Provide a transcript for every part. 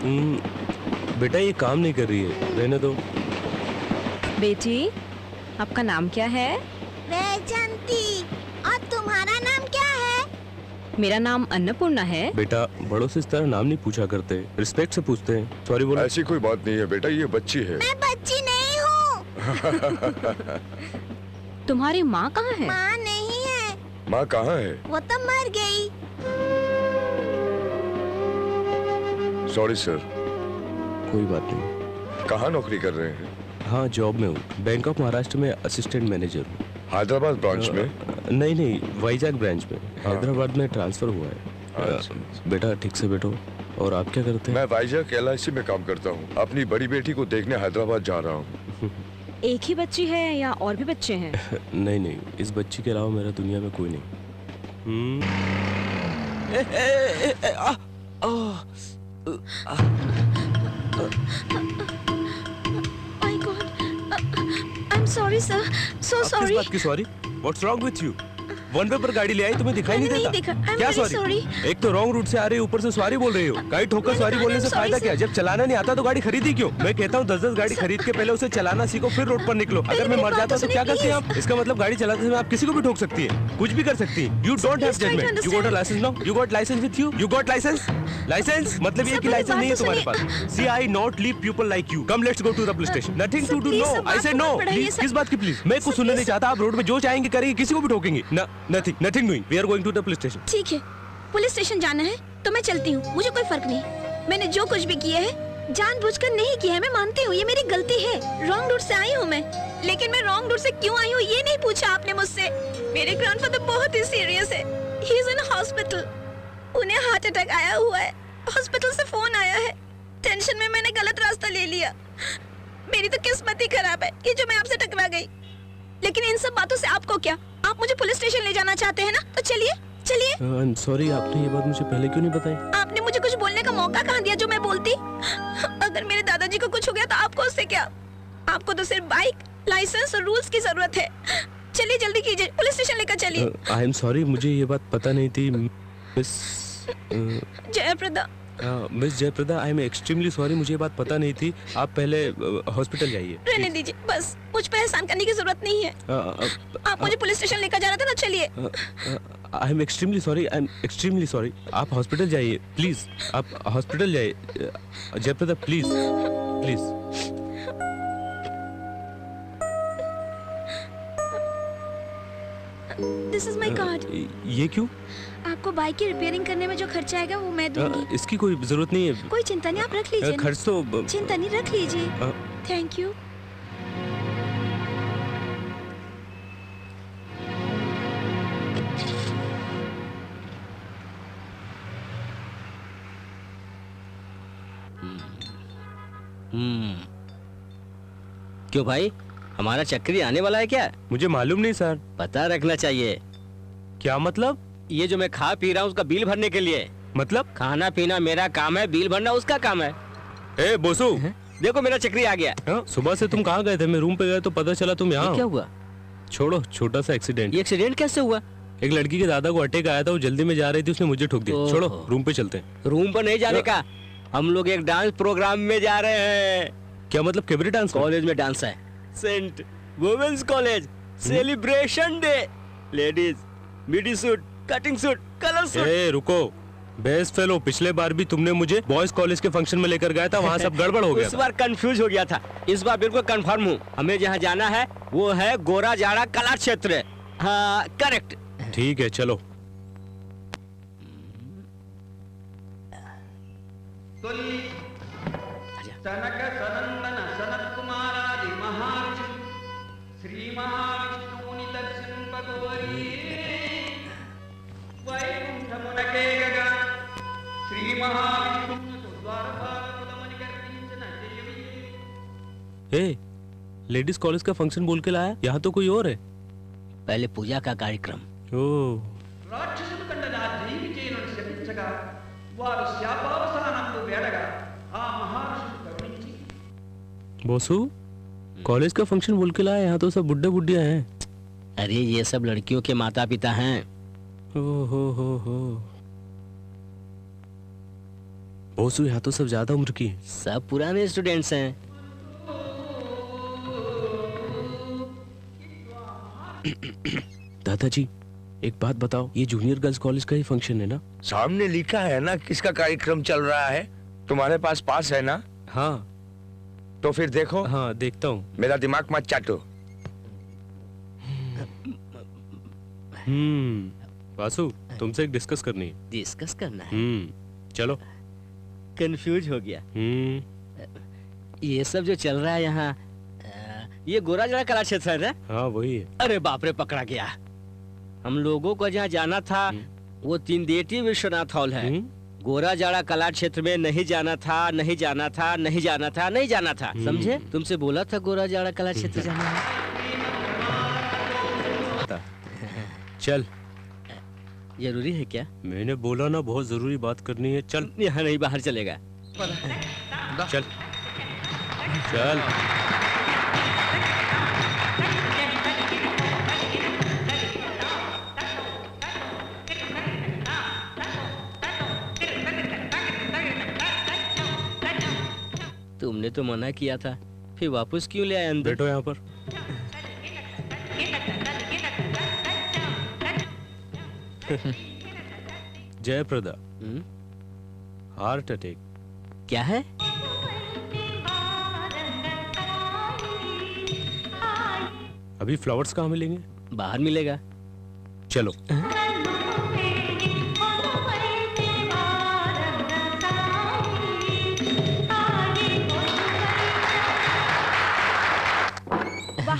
बेटा ये काम नहीं कर रही है, रहने दो। बेटी, आपका नाम क्या है? वैजंती। और तुम्हारा नाम क्या है? मेरा नाम अन्नपूर्णा है। बेटा बड़ों से इस तरह नाम नहीं पूछा करते, रिस्पेक्ट से पूछते हैं। सॉरी बोलो। ऐसी कोई बात नहीं है बेटा, ये बच्ची है। मैं बच्ची नहीं हूँ। तुम्हारी माँ कहाँ है? माँ नहीं है। माँ कहाँ है? वो तो मर गई। Sorry sir. कोई बात नहीं। कहाँ नौकरी कर रहे हैं? हाँ जॉब में हूँ, बैंक ऑफ महाराष्ट्र में असिस्टेंट मैनेजर हूँ। हैदराबाद ब्रांच में? नहीं, वाइजैक ब्रांच में। हैदराबाद में ट्रांसफर हुआ है। बेटा ठीक से बैठो। और आप क्या करते हैं? मैं वाइजैक LIC में काम करता हूँ। अपनी बड़ी बेटी को देखने हैदराबाद जा रहा हूँ। एक ही बच्ची है या और भी बच्चे हैं? नहीं, इस बच्ची के अलावा मेरा दुनिया में कोई नहीं। My God, I'm sorry sir, so sorry. किस बात की sorry? What's wrong with you? One way पर गाड़ी ले आई, तुम्हें दिखाई नहीं देता? क्या सॉरी? एक तो रॉन्ग रूट से आ रही हो, ऊपर से सॉरी बोल रही हो। गाड़ी ठोकर सॉरी बोलने से फायदा क्या? जब चलाना नहीं आता तो गाड़ी खरीदी क्यों? मैं कहता हूँ 10-10 गाड़ी खरीद के पहले उसे चलाना सीखो, फिर रोड पर निकलो। अगर मैं मर जाता तो क्या करती हैं आप? इसका मतलब गाड़ी चलाते समय आप किसी को भी ठोक सकती है, कुछ भी कर सकती है। You don't have judgment. You got a license now? You got license with you? You got license? Licence मतलब ये कि लाइसेंस नहीं है तुम्हारे पास। See, I not leave people like you. Come, let's go to the police station. Nothing to do. No, I said no. Please, किस बात की please? मैं कुछ सुनने नहीं चाहता। आप रोड में जो चाहेंगे करेंगे, किसी को भी ठोकेंगे। Nothing doing. We are going to the police station. ठीक है, पुलिस स्टेशन जाना है तो मैं चलती हूँ, मुझे कोई फर्क नहीं। मैंने जो कुछ भी किया है जानबूझकर नहीं किया है, मैं मानती हूँ, ये मेरी गलती है। रॉन्ग रूट से आई हूँ मैं, लेकिन मैं रॉन्ग रूट से क्यों आई हूँ ये नहीं पूछा आपने मुझसे। मेरे ग्रैंडफादर बहुत ही सीरियस है, ही इज इन हॉस्पिटल। उन्हें हार्ट अटैक आया हुआ है, हॉस्पिटल से फोन आया है। टेंशन में मैंने गलत रास्ता ले लिया। मेरी तो किस्मत ही खराब है कि जो मैं आपसे टकरा गई। लेकिन इन सब बातों से आपको क्या? आप मुझे पुलिस स्टेशन ले जाना चाहते हैं ना, तो चलिए चलिए। I'm sorry, आपने ये बात मुझे पहले क्यों नहीं बताई? आपने मुझे कुछ बोलने का मौका कहाँ दिया जो मैं बोलती? अगर मेरे दादाजी को कुछ हो गया तो आपको उससे क्या? आपको तो सिर्फ बाइक, लाइसेंस और रूल्स की जरूरत है। चलिए जल्दी कीजिए, पुलिस स्टेशन लेकर चलिए। I am sorry, मुझे ये बात पता नहीं थी miss Jaya Prada. Miss Jaya Prada, I am extremely sorry, मुझे ये बात पता नहीं थी। आप पहले हॉस्पिटल जाइए। रहने दीजिए, बस मुझ पे एहसान करने की जरूरत नहीं है। आप मुझे पुलिस स्टेशन लेकर जा रहे थे ना, चलिए। आई एम एक्सट्रीमली सॉरी, आप हॉस्पिटल जाइए प्लीज। आप हॉस्पिटल जाइए Jaya Prada, please please. This is my card. ये क्यों? आपको बाइक की रिपेयरिंग करने में जो खर्चा आएगा वो मैं दूंगी। इसकी कोई जरूरत नहीं है। कोई चिंता नहीं, आप रख लीजिए। खर्च तो चिंता नहीं, रख लीजिए। Thank you. क्यों भाई, हमारा चक्री आने वाला है क्या? मुझे मालूम नहीं सर। पता रखना चाहिए। क्या मतलब? ये जो मैं खा पी रहा हूँ उसका बिल भरने के लिए। मतलब? खाना पीना मेरा काम है, बिल भरना उसका काम है। ए बोसू, देखो मेरा चक्री आ गया। सुबह से तुम कहाँ गए थे? मैं रूम पे गया तो पता चला तुम यहाँ। क्या हुआ? छोड़ो, छोटा सा एक्सीडेंट। ये एक्सीडेंट कैसे हुआ? एक लड़की के दादा को अटैक आया था, वो जल्दी में जा रही थी, उसने मुझे ठोक दिया। छोड़ो, रूम पे चलते हैं। रूम पर नहीं जाने का, हम लोग एक डांस प्रोग्राम में जा रहे हैं। क्या मतलब? Cabaret dance? कॉलेज में डांस है, Saint women's college, celebration day. Ladies midi suit, cutting suit, colour suit. ए रुको, बेस्ट फेलो, पिछले बार भी तुमने मुझे बॉयज कॉलेज के फंक्शन में लेकर गया था, वहाँ सब गड़बड़ हो गया। इस बार कंफ्यूज हो गया था, इस बार बिल्कुल कंफर्म हूँ। हमें जहाँ जाना है वो है गोरा जाड़ा कला क्षेत्र। हाँ करेक्ट। ठीक है चलो। सनक सनंदन सनत कुमारादि महाविष्णु श्री महाविष्णु दर्शन भगवरी वैकुंठ मुनके गगा श्री महाविष्णु द्वारपाल कुलमणिकर्णिंचन देवी। ए, लेडीज कॉलेज का फंक्शन बोल के लाया, यहाँ तो कोई और है। पहले पूजा का कार्यक्रम। ओह, రాక్షసుడు కండన జీవిచేయును శపించగా వారు శాపావసానందు వేడగా ఆ మహావిష్ణువు కరుణించి बोसू, कॉलेज का फंक्शन बोल के लाया, यहाँ तो सब बुड्ढे बुड्ढिया हैं। अरे ये सब लड़कियों के माता पिता हैं। हो। बोसू यहाँ तो सब ज्यादा उम्र की है। सब पुराने स्टूडेंट्स हैं। दादाजी एक बात बताओ, ये जूनियर गर्ल्स कॉलेज का ही फंक्शन है ना? सामने लिखा है ना किसका कार्यक्रम चल रहा है। तुम्हारे पास पास है ना? हाँ तो फिर देखो। हाँ देखता हूँ। मेरा दिमाग मत चाटो। वासु तुमसे एक डिस्कस करनी है। डिस्कस करना है? चलो। कंफ्यूज हो गया। ये सब जो चल रहा है यहाँ, ये गोराजड़ा कला क्षेत्र है ना? हाँ वही है। अरे बाप रे, पकड़ा गया। हम लोगों को जहाँ जाना था वो तीनदेटी विश्वनाथ हॉल है। गोराजाड़ा कला क्षेत्र में नहीं जाना था, नहीं जाना था, नहीं जाना था, नहीं जाना था। समझे? तुमसे बोला था गोराजाड़ा कला क्षेत्र जाना है। चल। जरूरी है क्या? मैंने बोला ना बहुत जरूरी बात करनी है। चल। यहाँ नहीं, बाहर चलेगा। चल चल। तुमने तो मना किया था, फिर वापस क्यों ले आए अंदर? बैठो यहाँ पर। Jaya Prada, heart attack. क्या है? अभी फ्लावर्स कहाँ मिलेंगे? बाहर मिलेगा। चलो।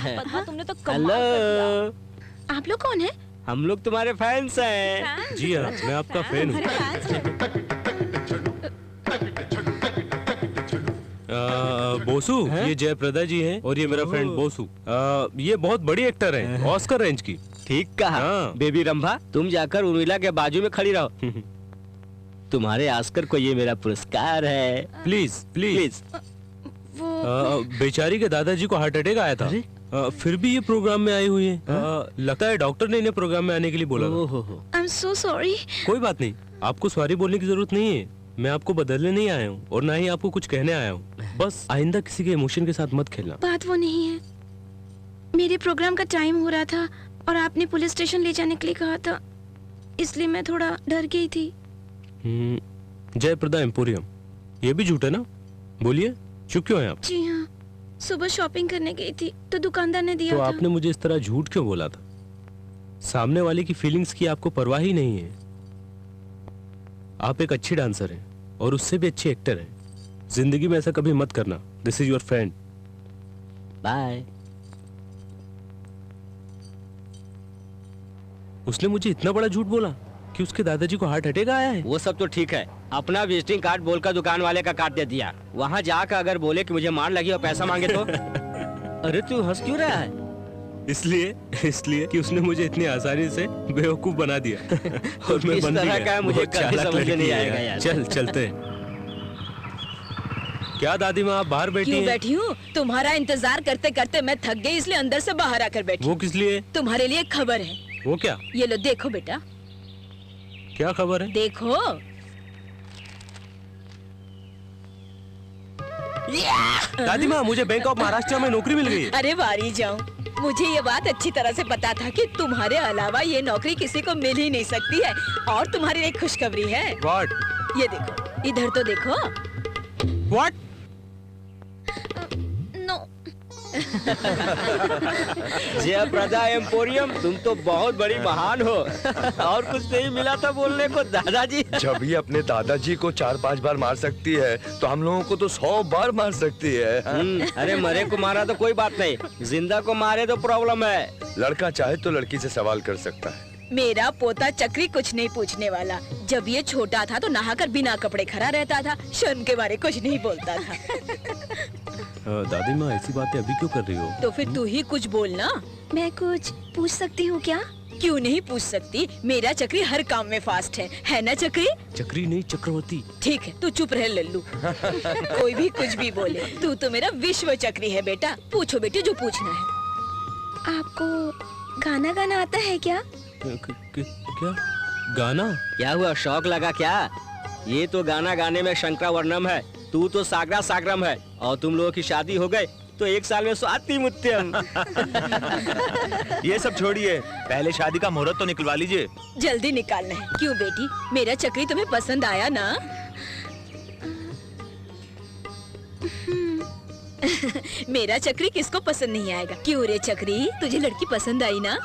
पद्मा, तुमने तो कमाल कर दिया। आप लोग कौन हैं? हम लोग तुम्हारे फैंस हैं। जी हाँ, मैं आपका फैन हूँ। बोसू, ये जयप्रदा जी हैं और ये मेरा फ्रेंड बोसू। ये बहुत बड़ी एक्टर हैं, ऑस्कर रेंज की। ठीक कहा। हाँ। बेबी रंभा, तुम जाकर उर्मिला के बाजू में खड़ी रहो। तुम्हारे ऑस्कर को ये मेरा पुरस्कार है। Please please. बेचारी के दादाजी को हार्ट अटैक आया था। फिर भी ये प्रोग्राम में आई हुई है। लगता है डॉक्टर ने इन्हें प्रोग्राम में आने के लिए बोला था। I'm so sorry। कोई बात नहीं, आपको सॉरी बोलने की जरूरत नहीं है। मैं आपको बदलने नहीं आया हूँ और ना ही आपको कुछ कहने आया हूँ। बस आइंदा किसी के इमोशन के साथ मत खेलना। बात वो नहीं है, मेरे प्रोग्राम का टाइम हो रहा था और आपने पुलिस स्टेशन ले जाने के लिए कहा था, इसलिए मैं थोड़ा डर गई थी। जयप्रदा एम्पोरियम, ये भी झूठ है ना? बोलिए, चुप क्यों हैं आप? जी हाँ, सुबह शॉपिंग करने गई थी तो दुकानदार ने दिया तो था। आपने मुझे इस तरह झूठ क्यों बोला था? सामने वाले की फीलिंग्स की आपको परवाह ही नहीं है। आप एक अच्छी डांसर हैं और उससे भी अच्छी एक्टर हैं। जिंदगी में ऐसा कभी मत करना। This is your friend. Bye. उसने मुझे इतना बड़ा झूठ बोला कि उसके दादाजी को हार्ट अटैक आया है। वो सब तो ठीक है, अपना विजिटिंग कार्ड बोलकर दुकान वाले का काट दे दिया। वहाँ जाकर अगर बोले कि मुझे मार लगी और पैसा मांगे तो? अरे तू हंस क्यों रहा है? इसलिए कि उसने मुझे इतनी आसानी से बेवकूफ बना दिया और मैं इस बन तरह गया। का मुझे बहुत कभी चालाक समझ में लड़की नहीं है आएगा यार। यार। चल चलते हैं। क्या दादी माँ, आप बाहर बैठी क्यों हैं? बैठी हूँ? तुम्हारा इंतजार करते करते मैं थक गई, इसलिए अंदर से बाहर आकर बैठी। वो किस लिए? तुम्हारे लिए खबर है। वो क्या? ये लो, देखो बेटा। क्या खबर है? देखो। दादी माँ, मुझे बैंक ऑफ महाराष्ट्र में नौकरी मिल गई है। अरे वारी जाऊं, मुझे ये बात अच्छी तरह से पता था कि तुम्हारे अलावा ये नौकरी किसी को मिल ही नहीं सकती है। और तुम्हारी एक खुशखबरी है। What? ये देखो, इधर तो देखो। What? नो। जयप्रदा एम्पोरियम, तुम तो बहुत बड़ी महान हो। और कुछ नहीं मिला था बोलने को दादाजी? जब ये अपने दादाजी को 4-5 बार मार सकती है तो हम लोगों को तो 100 बार मार सकती है। अरे मरे को मारा तो कोई बात नहीं, जिंदा को मारे तो प्रॉब्लम है। लड़का चाहे तो लड़की से सवाल कर सकता है। मेरा पोता चक्री कुछ नहीं पूछने वाला। जब ये छोटा था तो नहाकर बिना कपड़े खड़ा रहता था, शर्म के बारे कुछ नहीं बोलता था। दादी माँ, ऐसी बातें अभी क्यों कर रही हो? तो फिर तू ही कुछ बोलना। मैं कुछ पूछ सकती हूँ क्या? क्यों नहीं पूछ सकती? मेरा चक्री हर काम में फास्ट है ना चक्री? चक्री नहीं, चक्रवर्ती। ठीक है, तू चुप रह लल्लू। कोई भी कुछ भी बोले, तू तो मेरा विश्व चक्री है बेटा। पूछो बेटी जो पूछना है। आपको गाना गाना आता है क्या? क्या गाना? क्या हुआ, शौक लगा क्या? ये तो गाना गाने में शंकरावर्णम है, तू तो सागरा सागरम है, और तुम लोगों की शादी हो गए तो 1 साल में स्वाति मुत्यम। ये सब छोड़िए, पहले शादी का मुहूर्त तो निकलवा लीजिए। जल्दी निकालना है। क्यों बेटी, मेरा चक्री तुम्हें पसंद आया ना? मेरा चक्री किसको पसंद नहीं आएगा? क्यों रे चक्री, तुझे लड़की पसंद आई ना?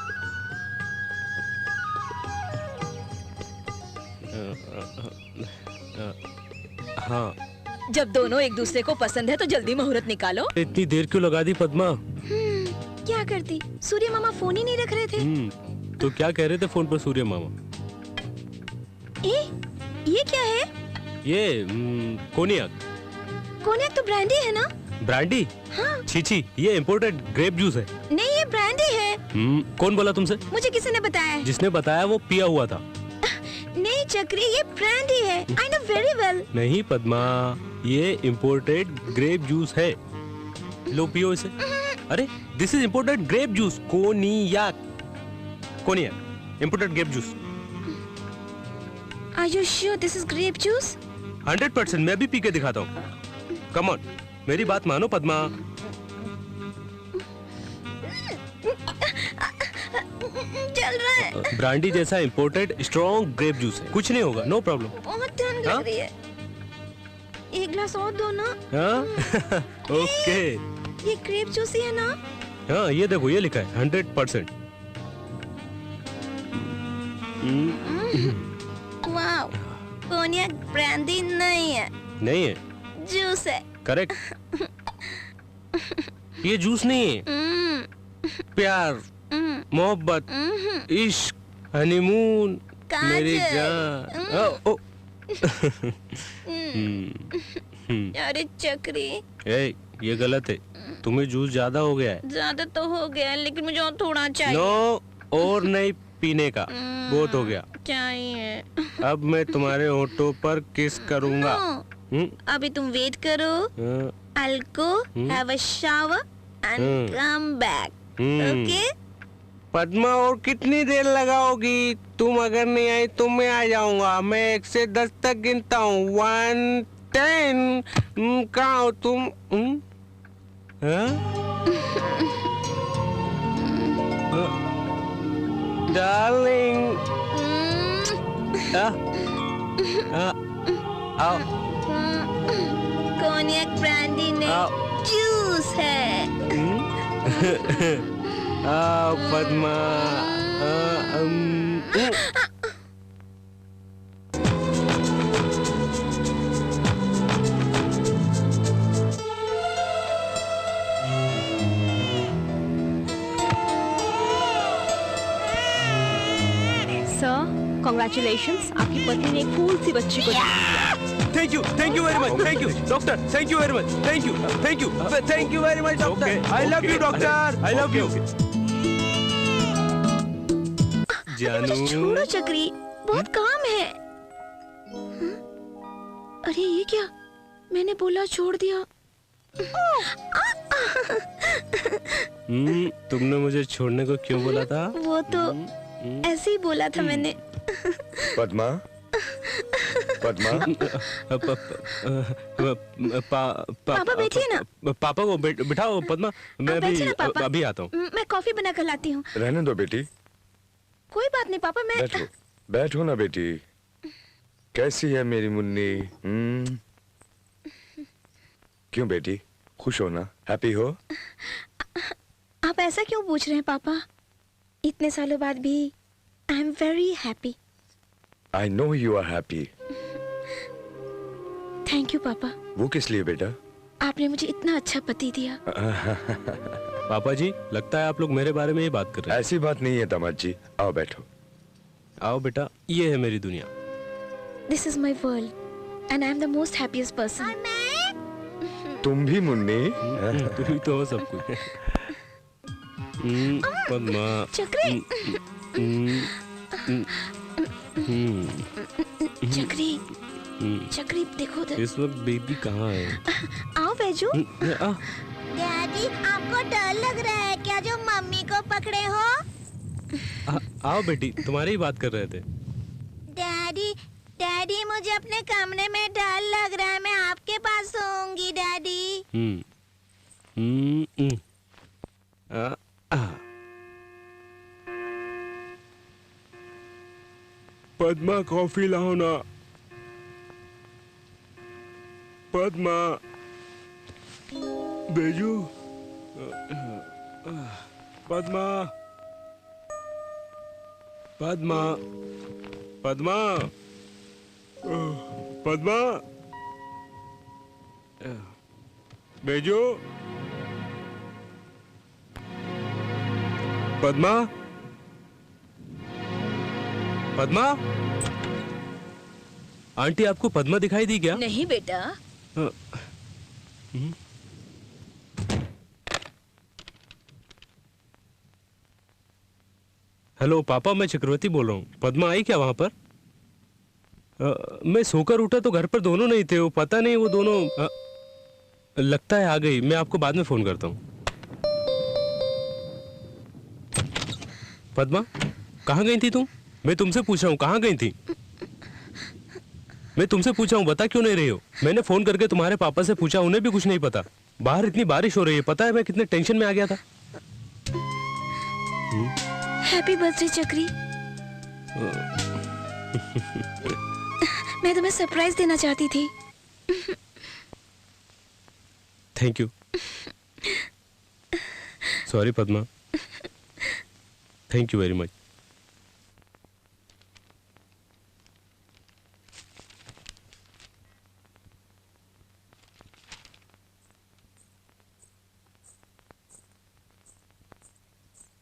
हाँ। जब दोनों एक दूसरे को पसंद है तो जल्दी मुहूर्त निकालो। इतनी देर क्यों लगा दी पद्मा? क्या करती? सूर्य मामा फोन ही नहीं रख रहे थे। तो क्या कह रहे थे फोन पर सूर्य मामा? ये क्या है? ये कोनियाक। कोनियाक तो ब्रांडी है ना? ब्रांडी? हाँ। छी, ये इम्पोर्टेड ग्रेप जूस है। नहीं, ये ब्रांडी है। कौन बोला तुमसे? मुझे किसी ने बताया। जिसने बताया वो पिया हुआ था। नहीं चक्री, ये ब्रांडी है। I know very well। नहीं पद्मा, ये इम्पोर्टेड ग्रेप जूस है। लो पियो इसे। अरे this is imported grape juice, cognac imported grape juice. Are you sure this is grape juice? 100%। मैं भी पी के दिखाता हूँ। कम ऑन, मेरी बात मानो पद्मा। चल रहा है। ब्रांडी जैसा इम्पोर्टेड स्ट्रॉन्ग ग्रेप जूस है, कुछ नहीं होगा, नो प्रॉब्लम। बहुत ठंड लग रही है। एक ग्लास और दो ना। ओके। ये ग्रेप जूस ही है ना? हाँ, ये देखो, ये लिखा है 100%। वाओ, कोनियाक ब्रांडी नहीं है। नहीं है? जूस है। करेक्ट। ये जूस नहीं है। प्यार, मोहब्बत, इश्क, हनीमून, मेरी जान। अरे चक्री, ये गलत है। तुम्हें जूस ज्यादा हो गया है। ज्यादा तो हो गया है, लेकिन मुझे और थोड़ा चाहिए। नो, और नहीं पीने का, बहुत हो गया। चाहिए। अब मैं तुम्हारे होठों पर किस करूँगा। अभी तुम वेट करो। I'll go have a shower and come back. Okay? Padma, और कितनी देर लगाओगी? तुम अगर नहीं आई तो मैं आ जाऊंगा। मैं 1 से 10 तक गिनता हूँ। 1, 10। कहाँ हो तुम? डार्लिंग। आओ। कोनियाक ब्रांडी नहीं, जूस है। पद्मा। कॉन्ग्रेचुलेशंस, आपकी पत्नी ने एक फूल सी बच्ची को जन्म दिया। Thank you very much. Thank you doctor, thank you very much. Thank you very much doctor. I love you doctor, I love you. जानू, छोड़ो चक्री, बहुत काम है। अरे ये क्या? मैंने बोला छोड़ दिया। तुमने मुझे छोड़ने को क्यों बोला था? वो तो ऐसे ही बोला था मैंने। पद्मा, पद्मा। पापा बैठिए ना। पापा को बिठाओ पद्मा, मैं अभी आता हूँ। मैं कॉफी बना कर लाती हूँ। रहने दो बेटी। कोई बात नहीं पापा, मैं बैठो ना बेटी। कैसी है मेरी मुन्नी? क्यों बेटी, खुश हो ना? हैप्पी हो? आप ऐसा क्यों पूछ रहे हैं पापा? इतने सालों बाद भी I am very happy. I know you are happy. Thank you पापा। वो किस लिए बेटा? आपने मुझे इतना अच्छा पति दिया। पापा जी, लगता है आप लोग मेरे बारे में ही बात कर रहे हैं। ऐसी बात नहीं है दामाद जी, आओ बैठो। आओ बेटा, ये है मेरी दुनिया। This is my world and I am the most happiest person. तुम भी मुन्नी। तुम ही तो हो सब कुछ। पद्मा। चक्री। चक्री, चक्री देखो उधर। इस वक्त बेबी कहाँ है? आओ बैजू। डैडी, आपको डर लग रहा है क्या जो मम्मी को पकड़े हो? आओ बेटी, तुम्हारी ही बात कर रहे थे। डैडी, डैडी मुझे अपने कमरे में डर लग रहा है, मैं आपके पास सोऊंगी डैडी। पद्मा कॉफी लाओ ना। पद्मा, बेजू, पद्मा, पद्मा, पद्मा, पद्मा, बेजू, पद्मा, पद्मा, आंटी आपको पद्मा दिखाई दी क्या? नहीं बेटा। हेलो पापा, मैं चक्रवर्ती बोल रहा हूँ। पद्मा आई क्या वहां पर? मैं सोकर उठा तो घर पर दोनों नहीं थे। वो पता नहीं, वो दोनों लगता है आ गई। मैं आपको बाद में फोन करता हूँ। पद्मा, कहाँ गई थी तुम? मैं तुमसे पूछा हूँ कहाँ गई थी? मैं तुमसे पूछा हूँ, बता क्यों नहीं रही हो? मैंने फोन करके तुम्हारे पापा से पूछा, उन्हें भी कुछ नहीं पता। बाहर इतनी बारिश हो रही है, पता है मैं कितने टेंशन में आ गया था। हैप्पी बर्थडे चक्री। मैं तुम्हें सरप्राइज देना चाहती थी। Thank you. Sorry Padma, thank you very much.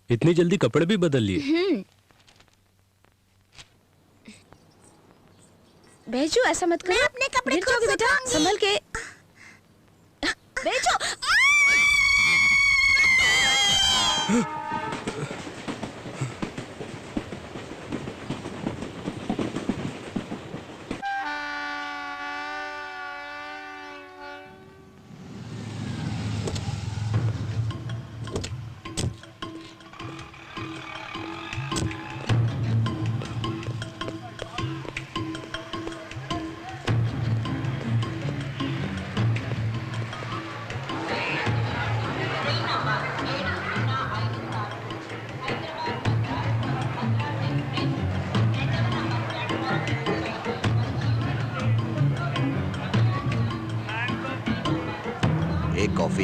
इतनी जल्दी कपड़े भी बदल लिए? बेजू ऐसा मत करो। मैं अपने कपड़े गिर जाओगे बेटा, संभल के। बेजू, एक कॉफी,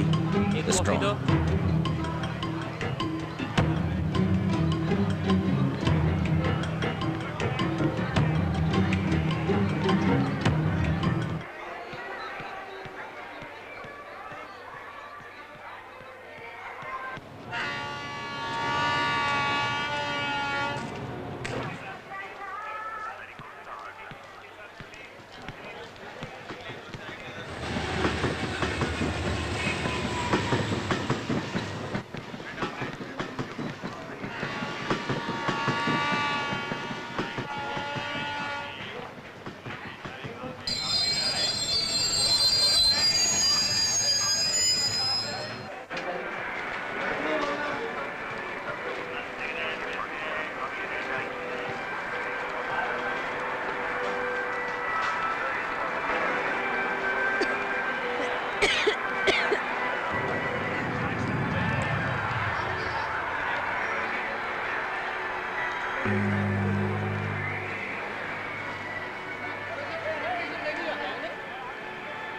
एक कॉफी दो।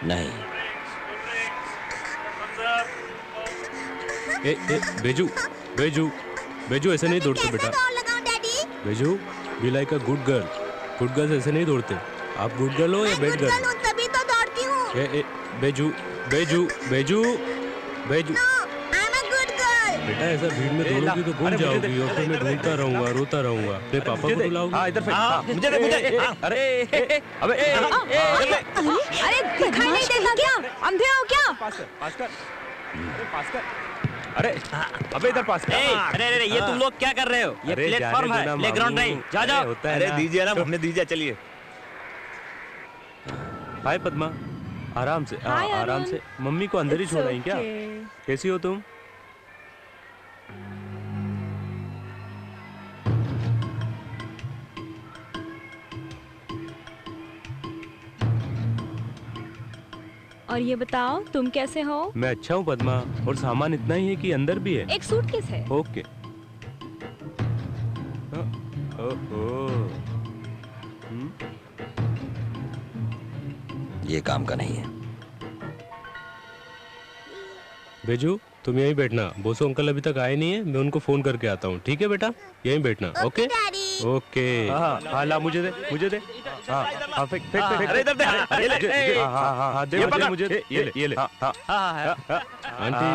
नहीं। बेजू, बेजू, बेजू ऐसे नहीं दौड़ते बेटा। Beju, be like a good girl. Good girls ऐसे नहीं दौड़ते। आप गुड गर्ल हो या बैड गर्ल? तभी तो दौड़ती हूँ। बेजू, बेजू, बेजू, बेजू। बेटा ऐसा भीड़ में दौड़ोगी तो गुम जाओगी और फिर मैं ढूंढता रहूंगा, रोता रहूंगा। अपने पापा को बुलाओगी? हाँ इधर मुझे अरे अबे अरे दिखाई नहीं देता क्या? अंधे हो क्या? पास कर अरे अबे इधर पास कर। अरे अरे ये तुम लोग क्या कर रहे हो? ये प्लेटफॉर्म है, प्लेग्राउंड नहीं। जा जाओ। अरे दीजिए ना, हमने दीजिए, चलिए। हाय पद्मा, आराम से आराम से। मम्मी को अंदर ही छोड़ाई क्या? कैसी हो तुम? और ये बताओ तुम कैसे हो? मैं अच्छा हूँ पद्मा, और सामान इतना ही है कि अंदर भी है। एक सूटकेस है। ओके। ये काम का नहीं है। बेजू तुम यहीं बैठना, बोसो अंकल अभी तक आए नहीं है, मैं उनको फोन करके आता हूँ। ठीक है बेटा, यहीं बैठना। Okay okay. हाँ ला मुझे दे, मुझे दे। हाँ हाँ फेंक फेंक फेंक। अरे इधर दे। हाँ हाँ हाँ दे मुझे, ये ले। आंटी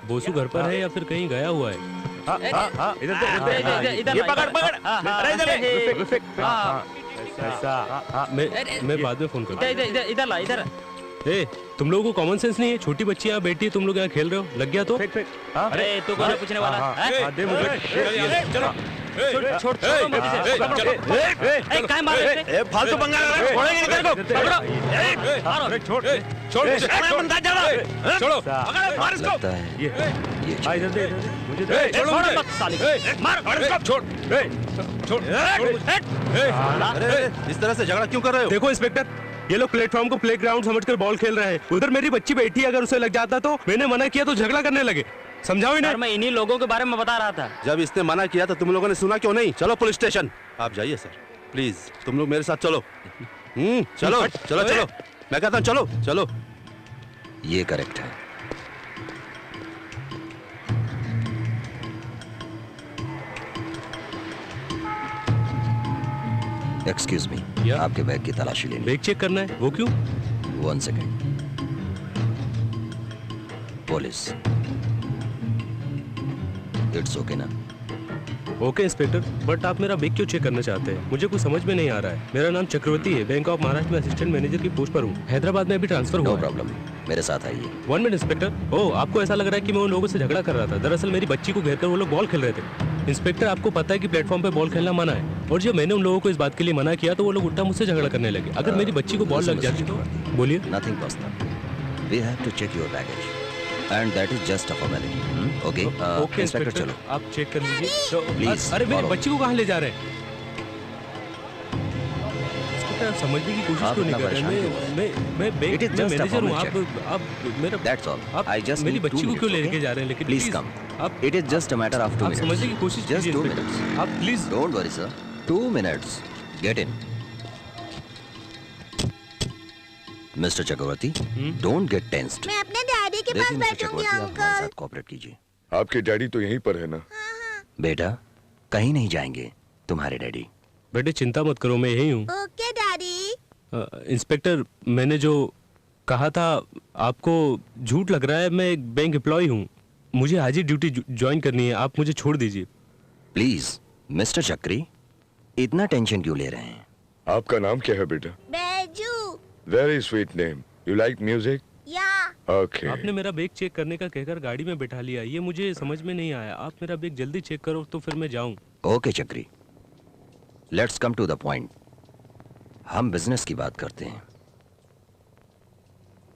बोसू घर पर है या फिर कहीं गया हुआ है? इधर ये पकड़ पकड़। अरे इधर ऐसा मैं बाद में फोन करूँगा। इधर ला, इधर। ए, तुम लोगों को कॉमन सेंस नहीं है? छोटी बच्ची यहाँ बैठी है, तुम लोग यहाँ खेल रहे हो, लग गया तो? अरे तू कौन है पूछने वाला? दे मुझे। चलो छोड़ काय मार रहे थे? फालतू पंगा लगा रहा है, छोड़ेंगे नहीं तेरे को। छोड़ बंदा जा रहा है। छोड़ो, पकड़ मार इसको। लगता है ये इधर दे, मुझे दे। छोड़ो मत साले। मार इसको। छोड़ अरे इस तरह से झगड़ा क्यों कर रहे हो? देखो इंस्पेक्टर, ये लोग प्लेटफॉर्म को प्लेग्राउंड समझकर बॉल खेल रहे हैं। उधर मेरी बच्ची बैठी है, अगर उसे लग जाता तो मैंने मना किया तो झगड़ा करने लगे। समझाओ इन्हें। मैं इन्हीं लोगों के बारे में बता रहा था। जब इसने मना किया तो तुम लोगों ने सुना क्यों नहीं? चलो पुलिस स्टेशन। आप जाइए सर, प्लीज तुम लोग मेरे साथ चलो। चलो चलो चलो, मैं कहता हूँ चलो चलो। ये करेक्ट है। एक्सक्यूज मी, आपके बैग की तलाशी लेनी। बैग चेक करना है, वो क्यों? 1 सेकेंड। पुलिस, इट्स ओके ना? ओके इंस्पेक्टर, बट आप मेरा बैग क्यों चेक करना चाहते हैं? मुझे कुछ समझ में नहीं आ रहा है। मेरा नाम चक्रवर्ती है, बैंक ऑफ महाराष्ट्र में असिस्टेंट मैनेजर की पोस्ट पर हूँ। हैदराबाद में अभी ट्रांसफर हुआ। नो प्रॉब्लम, मेरे साथ आइए। 1 मिनट इंस्पेक्टर। ओह, आपको ऐसा लग रहा है कि मैं उन लोगों से झगड़ा कर रहा था। दरअसल मेरी बच्ची को घेरकर वो लोग बॉल खेल रहे थे। इंस्पेक्टर, आपको पता है कि प्लेटफॉर्म पे बॉल खेलना मना है, और जब मैंने उन लोगों को इस बात के लिए मना किया तो वो लोग उल्टा मुझसे झगड़ा करने लगे। अगर मेरी बच्ची को बॉल लग जाती तो? बोलिए। Nothing personal, we have to check your baggage and that is just a formality. Okay okay inspector, चलो आप चेक कर लीजिए। प्लीज। अरे मेरी बच्ची को कहाँ ले जा रहे हैं? इंस्पेक्टर, समझने की कोशिश क्यों नहीं कर रहे? मैं बैंक में मैनेजर हूँ। आप मेरा दैट्स ऑल। आई जस्ट मेरी बच्ची को क्यों लेके जा रहे हैं? लेकिन प्लीज कम। आप it is just a matter of 2 आप मिनट्स। समझने की कोशिश जस्ट कीजिए 2 इंस्पेक्टर। मिनट्स। आप please don't worry sir, 2 minutes, get in. Mister Chakraborty, don't get tensed. मैं अपने डैडी के पास बैठूंगी अंकल। कोऑपरेट कीजिए। आपके डैडी तो यहीं पर है ना? बेटा, कहीं नहीं जाएंगे तुम्हारे डैडी। बेटे चिंता मत करो, मैं यही हूँ। Okay daddy. इंस्पेक्टर, मैंने जो कहा था आपको झूठ लग रहा है। मैं एक बैंक एम्प्लॉय हूँ, मुझे आज ही ड्यूटी ज्वाइन करनी है। आप मुझे छोड़ दीजिए प्लीज। मिस्टर चक्री, इतना टेंशन क्यों ले रहे हैं? आपका नाम क्या है बेटा? Baiju. Very sweet name. You like music? या। ओके। आपने मेरा बैग चेक करने का कहकर गाड़ी में बैठा लिया, ये मुझे समझ में नहीं आया। आप मेरा बैग जल्दी चेक करो तो फिर मैं जाऊं। Okay Chakri, let's come to the point. हम बिजनेस की बात करते हैं।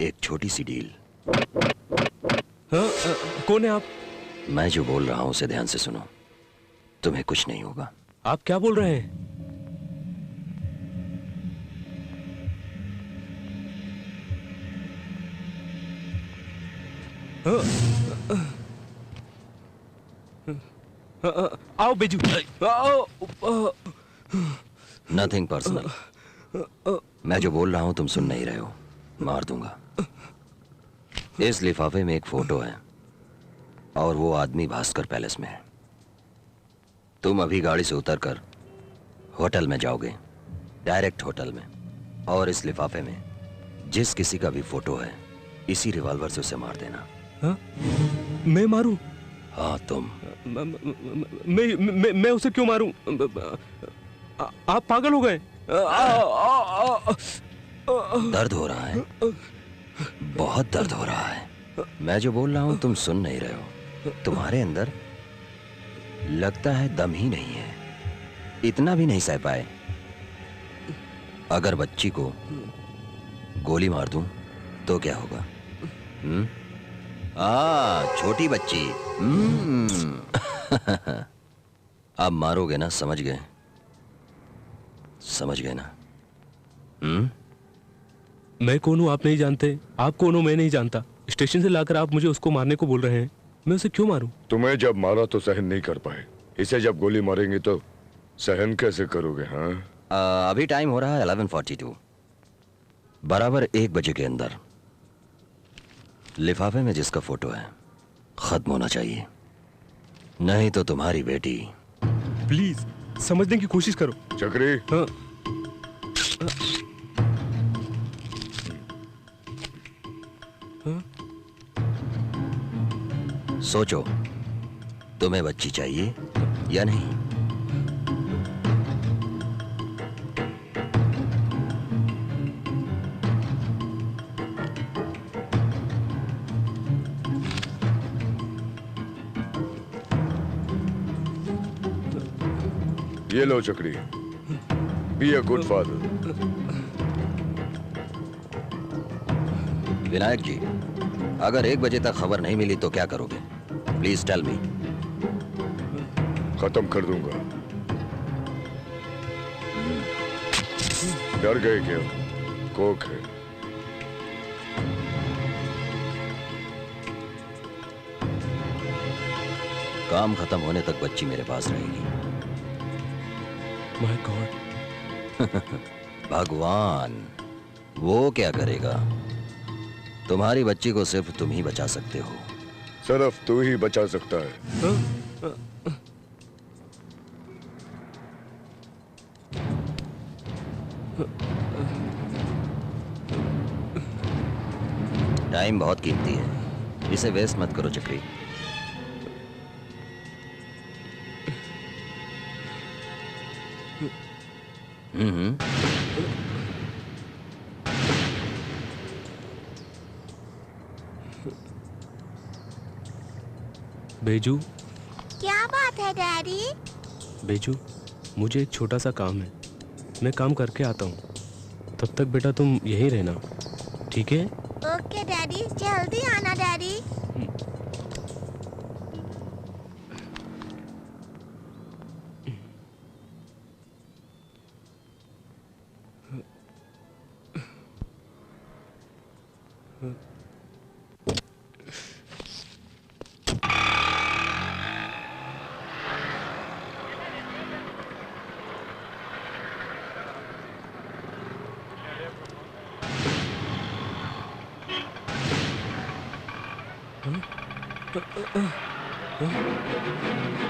एक छोटी सी डील। कौन है आप? मैं जो बोल रहा हूं उसे ध्यान से सुनो, तुम्हें कुछ नहीं होगा। आप क्या बोल रहे हैं? आओ बेजू, आओ। Nothing personal. मैं जो बोल रहा हूं तुम सुन नहीं रहे हो, मार दूंगा। इस लिफाफे में एक फोटो है और वो आदमी भास्कर पैलेस में है। तुम अभी गाड़ी से उतरकर होटल में जाओगे, डायरेक्ट होटल में, और इस लिफाफे में जिस किसी का भी फोटो है इसी रिवॉल्वर से उसे मार देना। हा? मैं मारूं? हाँ तुम। मैं उसे क्यों मारूं? आप पागल हो गए? दर्द हो रहा है, बहुत दर्द हो रहा है। मैं जो बोल रहा हूं तुम सुन नहीं रहे हो। तुम्हारे अंदर लगता है दम ही नहीं है, इतना भी नहीं सह पाए। अगर बच्ची को गोली मार दूं तो क्या होगा? छोटी बच्ची। अब मारोगे ना? समझ गए? समझ गए ना? मैं कौन हूँ आप नहीं जानते, आप कौन हो मैं नहीं जानता। स्टेशन से लाकर आप मुझे उसको मारने को बोल रहे हैं, मैं उसे क्यों मारूं? तुम्हें जब मारा तो सहन नहीं कर पाए, इसे जब गोली मारेंगे तो सहन कैसे करोगे? हाँ अभी टाइम हो रहा है 11:42। बराबर 1 बजे के अंदर लिफाफे में जिसका फोटो है खत्म होना चाहिए, नहीं तो तुम्हारी बेटी। प्लीज समझने की कोशिश करो। चक्री। हाँ। सोचो तुम्हें बच्ची चाहिए या नहीं। ये लो Chakri, be a good father. Vinayak ji, अगर 1 बजे तक खबर नहीं मिली तो क्या करोगे? Please tell me. खत्म कर दूंगा। डर गए क्या? कोक है। काम खत्म होने तक बच्ची मेरे पास रहेगी। My God. भगवान वो क्या करेगा? तुम्हारी बच्ची को सिर्फ तुम ही बचा सकते हो। सिर्फ तू ही बचा सकता है। टाइम बहुत कीमती है, इसे वेस्ट मत करो चक्री। बेजू। क्या बात है डैडी? बेजू, मुझे एक छोटा सा काम है, मैं काम करके आता हूँ, तब तक बेटा तुम यहीं रहना, ठीक है? ओके डैडी, जल्दी आना डैडी।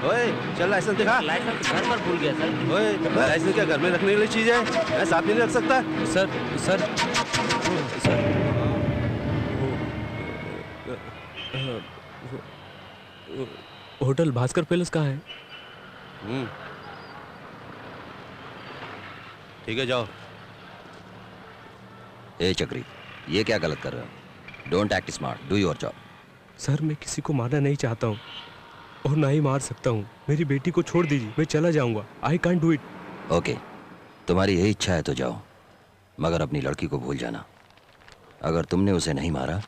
ओए चल लाइसेंस दिखा। लाइसेंस घर पर भूल गया सर। ओए लाइसेंस क्या घर में रखने के लिए चीज है? मैं साथ में नहीं रख सकता? सर होटल भास्कर पैलेस कहाँ है? ठीक है जाओ। ए चक्री, ये क्या गलत कर रहे हो? Don't act smart, do your job. Sir मैं किसी को मारना नहीं चाहता हूँ और ना ही मार सकता हूँ। मेरी बेटी को छोड़ दीजिए, मैं चला जाऊंगा। I can't do it. Okay, तुम्हारी यही इच्छा है तो जाओ, मगर अपनी लड़की को भूल जाना। अगर तुमने उसे नहीं मारा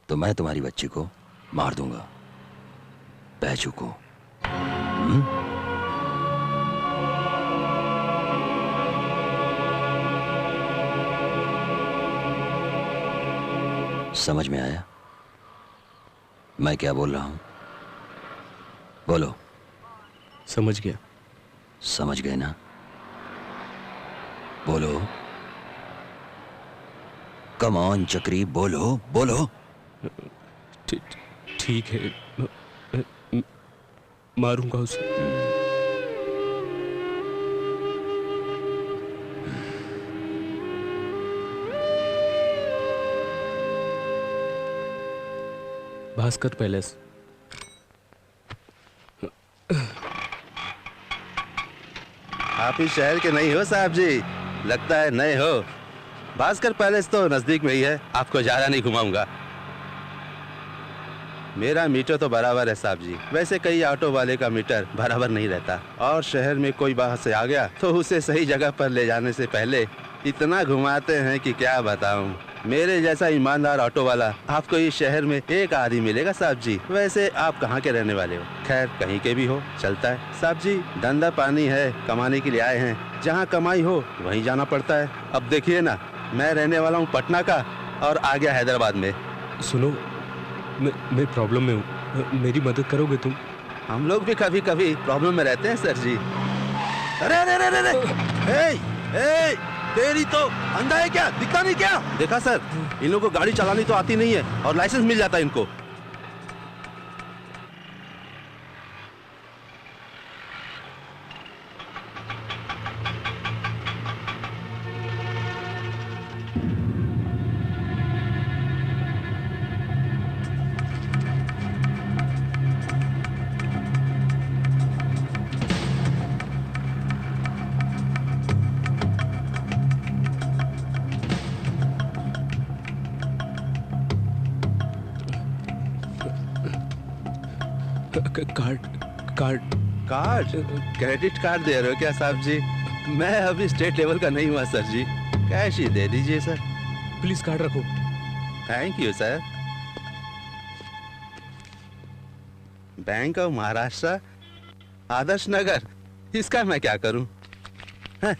तो मैं तुम्हारी बच्ची को मार दूंगा। बैजू को। समझ में आया मैं क्या बोल रहा हूं? बोलो। समझ गया। समझ गए ना? बोलो। कम ऑन चक्री, बोलो बोलो। ठीक है, मारूंगा उसे। भास्कर पैलेस। आप इस शहर के नहीं हो साहब जी, लगता है नए हो। भास्कर पैलेस तो नजदीक में ही है, आपको ज्यादा नहीं घुमाऊंगा। मेरा मीटर तो बराबर है साहब जी, वैसे कई ऑटो वाले का मीटर बराबर नहीं रहता, और शहर में कोई बाहर से आ गया तो उसे सही जगह पर ले जाने से पहले इतना घुमाते हैं कि क्या बताऊं। मेरे जैसा ईमानदार ऑटो वाला आपको इस शहर में एक आदमी मिलेगा साहब जी। वैसे आप कहाँ के रहने वाले हो? खैर कहीं के भी हो चलता है साहब जी, धंधा पानी है, कमाने के लिए आए हैं, जहाँ कमाई हो वहीं जाना पड़ता है। अब देखिए ना, मैं रहने वाला हूँ पटना का और आ गया हैदराबाद में। सुनो, मैं प्रॉब्लम में हूँ, मेरी मदद करोगे तुम? हम लोग भी कभी कभी प्रॉब्लम में रहते हैं सर जी। अरे अरे अरे अरे, ए, तेरी तो अंधा है क्या, दिखता नहीं क्या? देखा सर, इन लोगों को गाड़ी चलानी तो आती नहीं है और लाइसेंस मिल जाता है इनको। कार्ड क्रेडिट कार्ड दे रहे हो क्या साहब जी? मैं अभी स्टेट लेवल का नहीं हुआ सर जी, कैश ही दे दीजिए सर। प्लीज कार्ड रखो। Thank you sir. Bank of Maharashtra, Adarsh Nagar, इसका मैं क्या करूं? हाँ?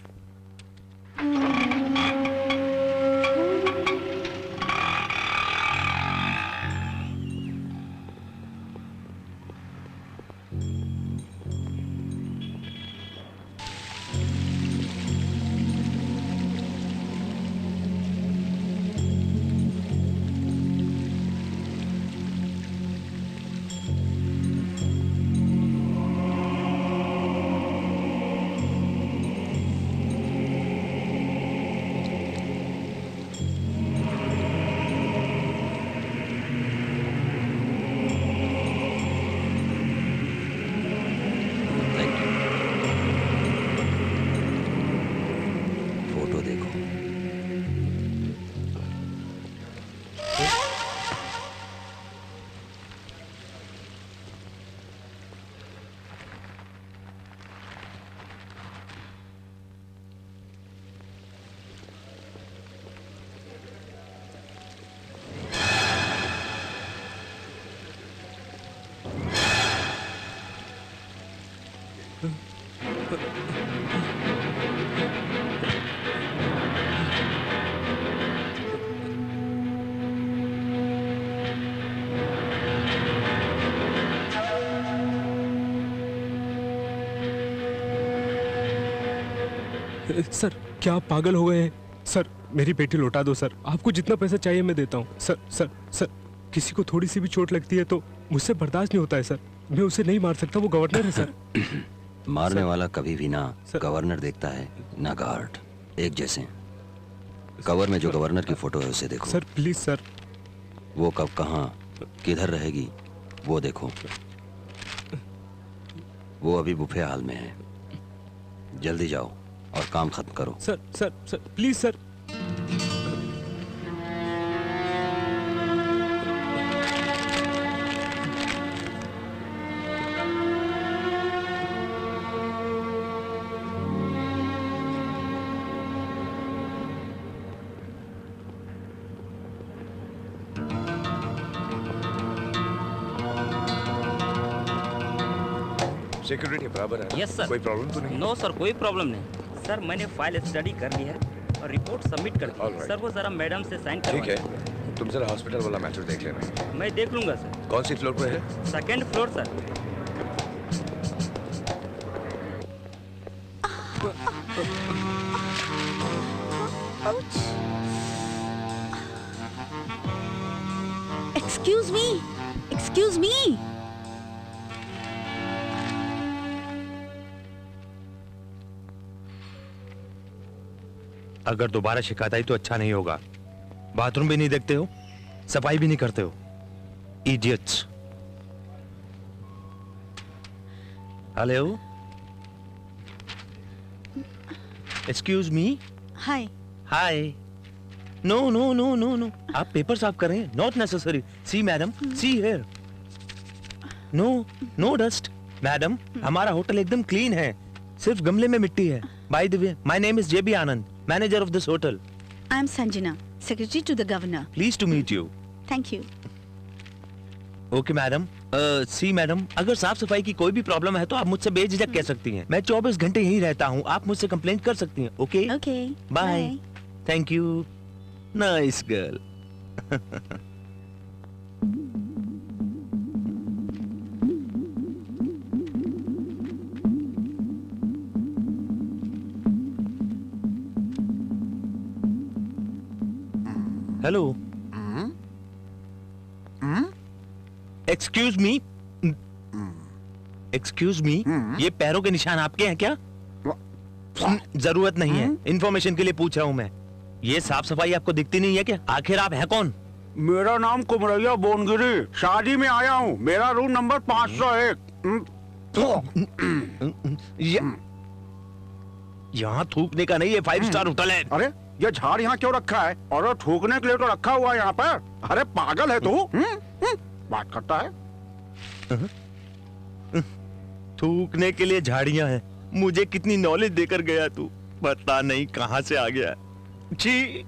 सर, क्या आप पागल हो गए हैं? सर, मेरी बेटी लौटा दो सर, आपको जितना पैसा चाहिए मैं देता हूँ। सर सर सर, किसी को थोड़ी सी भी चोट लगती है तो मुझसे बर्दाश्त नहीं होता है सर, मैं उसे नहीं मार सकता, वो गवर्नर है सर। मारने वाला कभी भी ना गवर्नर देखता है ना गार्ड, एक जैसे। कवर में जो गवर्नर की फोटो है उसे देखो। Sir please sir. वो कब कहाँ किधर रहेगी वो देखो। वो अभी बुफे हाल में है, जल्दी जाओ और काम खत्म करो। Sir sir sir please sir. Security बराबर है? Yes sir. कोई प्रॉब्लम तो नहीं? नो सर, कोई प्रॉब्लम नहीं सर। मैंने फाइल स्टडी कर ली है और रिपोर्ट सबमिट कर दी है। सर वो जरा मैडम से साइन करवाएं। ठीक है, तुम जरा हॉस्पिटल वाला मैटर देख लेना। मैं देख लूंगा सर। कौन सी फ्लोर पे है? Second floor sir. Excuse me, excuse मी। अगर दोबारा शिकायत आई तो अच्छा नहीं होगा। बाथरूम भी नहीं देखते हो, सफाई भी नहीं करते हो, idiots. Hello, excuse me. Hi hi. No no no no no, आप पेपर साफ कर रहे हैं, not necessary. See madam, see here. No no dust madam, हमारा होटल एकदम क्लीन है, सिर्फ गमले में मिट्टी है। By the way, my name is J B Anand, manager of this hotel. I am Sanjana, secretary to the governor. Please to meet you. Thank you. Okay madam. See madam, अगर साफ सफाई की कोई भी प्रॉब्लम है तो आप मुझसे बेझिझक कह सकती हैं। मैं 24 घंटे यहीं रहता हूँ, आप मुझसे कंप्लेंट कर सकती हैं। Okay okay, bye. Thank you. Nice girl. Hello, excuse me, excuse me, ये पैरों के निशान आपके हैं क्या? जरूरत नहीं है, इंफॉर्मेशन के लिए पूछ रहा हूं मैं। ये साफ सफाई आपको दिखती नहीं है क्या? आखिर आप है कौन? मेरा नाम कुमरैया बोनगिरी, शादी में आया हूँ। मेरा रूम नंबर 501। यहाँ थूकने का नहीं, ये 5 स्टार होटल है। अरे ये झाड़ यहाँ क्यों रखा है? और थूकने के लिए तो रखा हुआ है यहाँ पर। अरे पागल है तू? बात करता है। थूकने के लिए झाड़ियां हैं। मुझे कितनी नॉलेज देकर गया तू, पता नहीं कहां से आ गया। छी।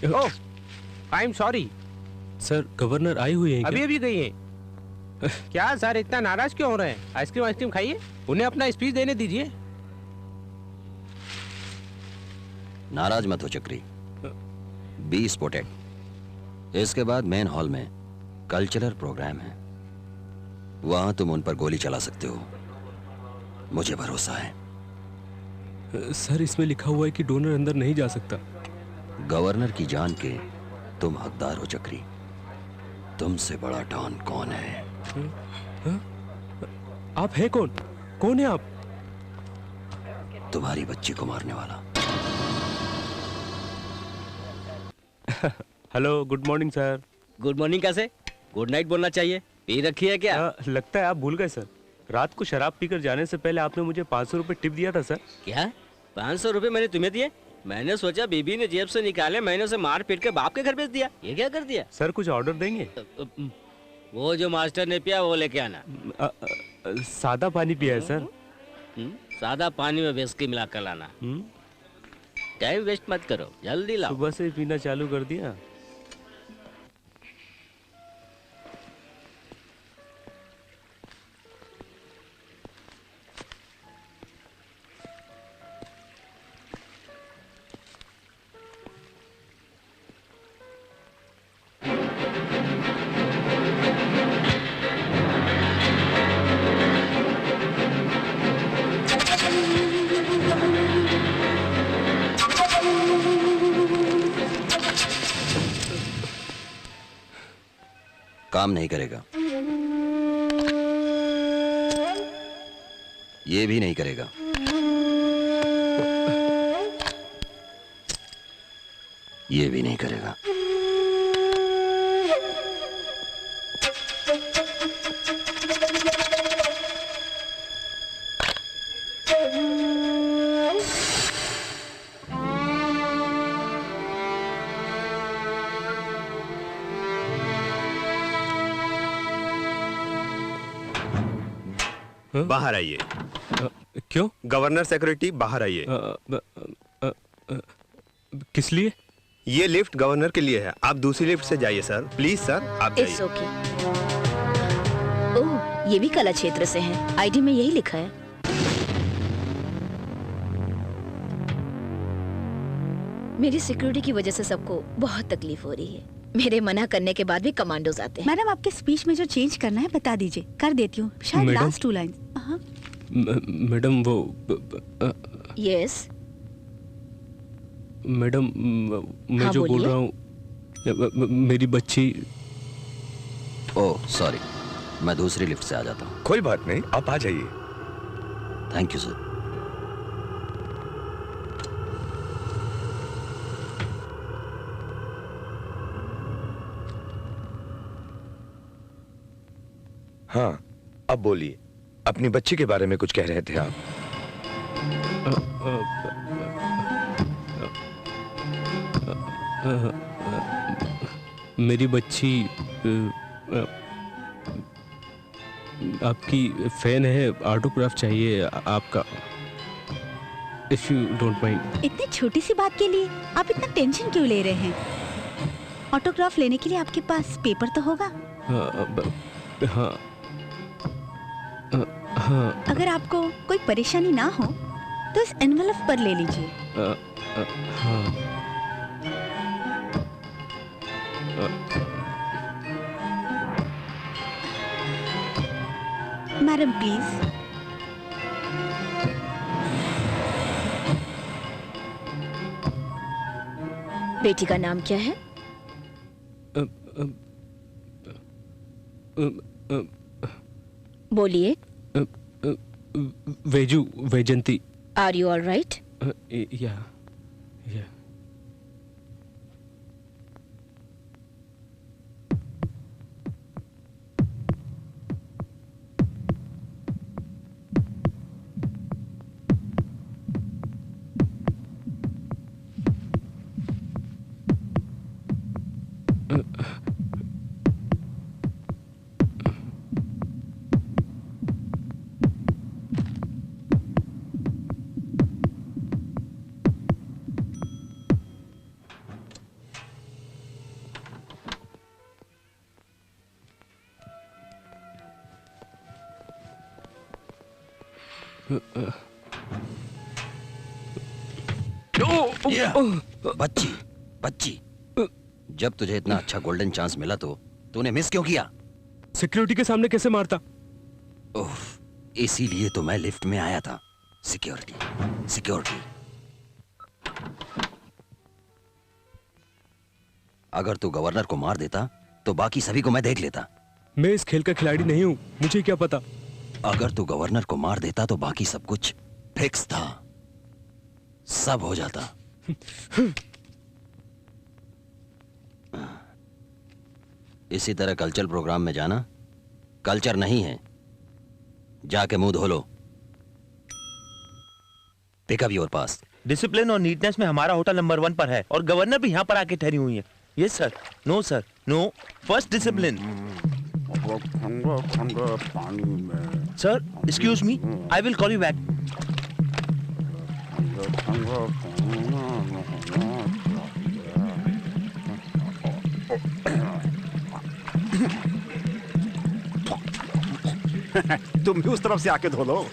Oh, I am sorry sir, governor आई हुई है क्या? अभी अभी गई है। क्या सर इतना नाराज क्यों हो रहे हैं? आइसक्रीम आइसक्रीम खाइए, उन्हें अपना स्पीच देने दीजिए। नाराज मत हो चक्री, बी स्पॉटेड। इसके बाद मेन हॉल में कल्चरल प्रोग्राम है, वहां तुम उन पर गोली चला सकते हो, मुझे भरोसा है। सर, इसमें लिखा हुआ है कि डोनर अंदर नहीं जा सकता। गवर्नर की जान के तुम हकदार हो चक्री। तुमसे बड़ा डॉन कौन है? आप हैं कौन? कौन है आप? तुम्हारी बच्ची को मारने वाला। Hello, good morning sir. Good morning कैसे? गुड नाइट बोलना चाहिए। पी रखी है क्या? लगता है आप भूल गए सर। रात को शराब पीकर जाने से पहले आपने मुझे 500 रुपए टिप दिया था सर। क्या? 500 रुपए मैंने तुम्हें दिए? मैंने सोचा बीबी ने जेब से निकाले, मैंने उसे मार पीट के बाप के घर भेज दिया। ये क्या कर दिया? सर, कुछ ऑर्डर देंगे? वो जो मास्टर ने पिया वो लेके आना। सादा पानी पिया है सर। सादा पानी में विस्की मिला कर लाना। टाइम वेस्ट मत करो, जल्दी लाओ। सुबह से पीना चालू कर दिया। काम नहीं करेगा, ये भी नहीं करेगा। ये भी नहीं करेगा। बाहर आइए। क्यों? गवर्नर सेक्रेटरी बाहर आइए। किस लिए? ये लिफ्ट गवर्नर के लिए है, आप दूसरी लिफ्ट से जाइए सर। प्लीज सर, आप इट्स ओके। ओह, ये भी कला क्षेत्र से हैं। आईडी में यही लिखा है। मेरी सिक्योरिटी की वजह से सबको बहुत तकलीफ हो रही है। मेरे मना करने के बाद भी कमांडोज आते हैं। मैडम, आपके स्पीच में जो चेंज करना है बता दीजिए, कर देती हूँ। शायद लास्ट 2 लाइन्स। मैडम वो यस मैडम, मैं जो बोल रहा हूँ, मेरी बच्ची। ओह सॉरी, मैं दूसरी लिफ्ट से आ जाता हूँ। कोई बात नहीं, आप आ जाइए। Thank you sir. हाँ, अब बोलिए, अपनी बच्ची के बारे में कुछ कह रहे थे आप। मेरी बच्ची आपकी फैन है, ऑटोग्राफ चाहिए आपका, इफ यू डोंट माइंड। इतनी छोटी सी बात के लिए आप इतना टेंशन क्यों ले रहे हैं? ऑटोग्राफ लेने के लिए आपके पास पेपर तो होगा। हाँ। अगर आपको कोई परेशानी ना हो तो इस एनवेलप पर ले लीजिए। हाँ। Madam please. बेटी का नाम क्या है? बोलिए। Vaijanti. Are you all right? Yeah. बच्ची बच्ची, जब तुझे इतना अच्छा गोल्डन चांस मिला तो तूने मिस क्यों किया? सिक्योरिटी के सामने कैसे मारता? उफ, इसीलिए तो मैं लिफ्ट में आया था। Security security. अगर तू गवर्नर को मार देता तो बाकी सभी को मैं देख लेता। मैं इस खेल का खिलाड़ी नहीं हूं, मुझे क्या पता। अगर तू गवर्नर को मार देता तो बाकी सब कुछ फिक्स था, सब हो जाता। इसी तरह कल्चरल प्रोग्राम में जाना कल्चर नहीं है। जाके मुंह धो लो। Pickup your pass. डिसिप्लिन और नीटनेस में हमारा होटल नंबर 1 पर है और गवर्नर भी यहाँ पर आके ठहरी हुई है। Yes sir. No sir, no. First discipline. Sir excuse me, I will call you back. तुम भी उस तरफ से आके धो लो।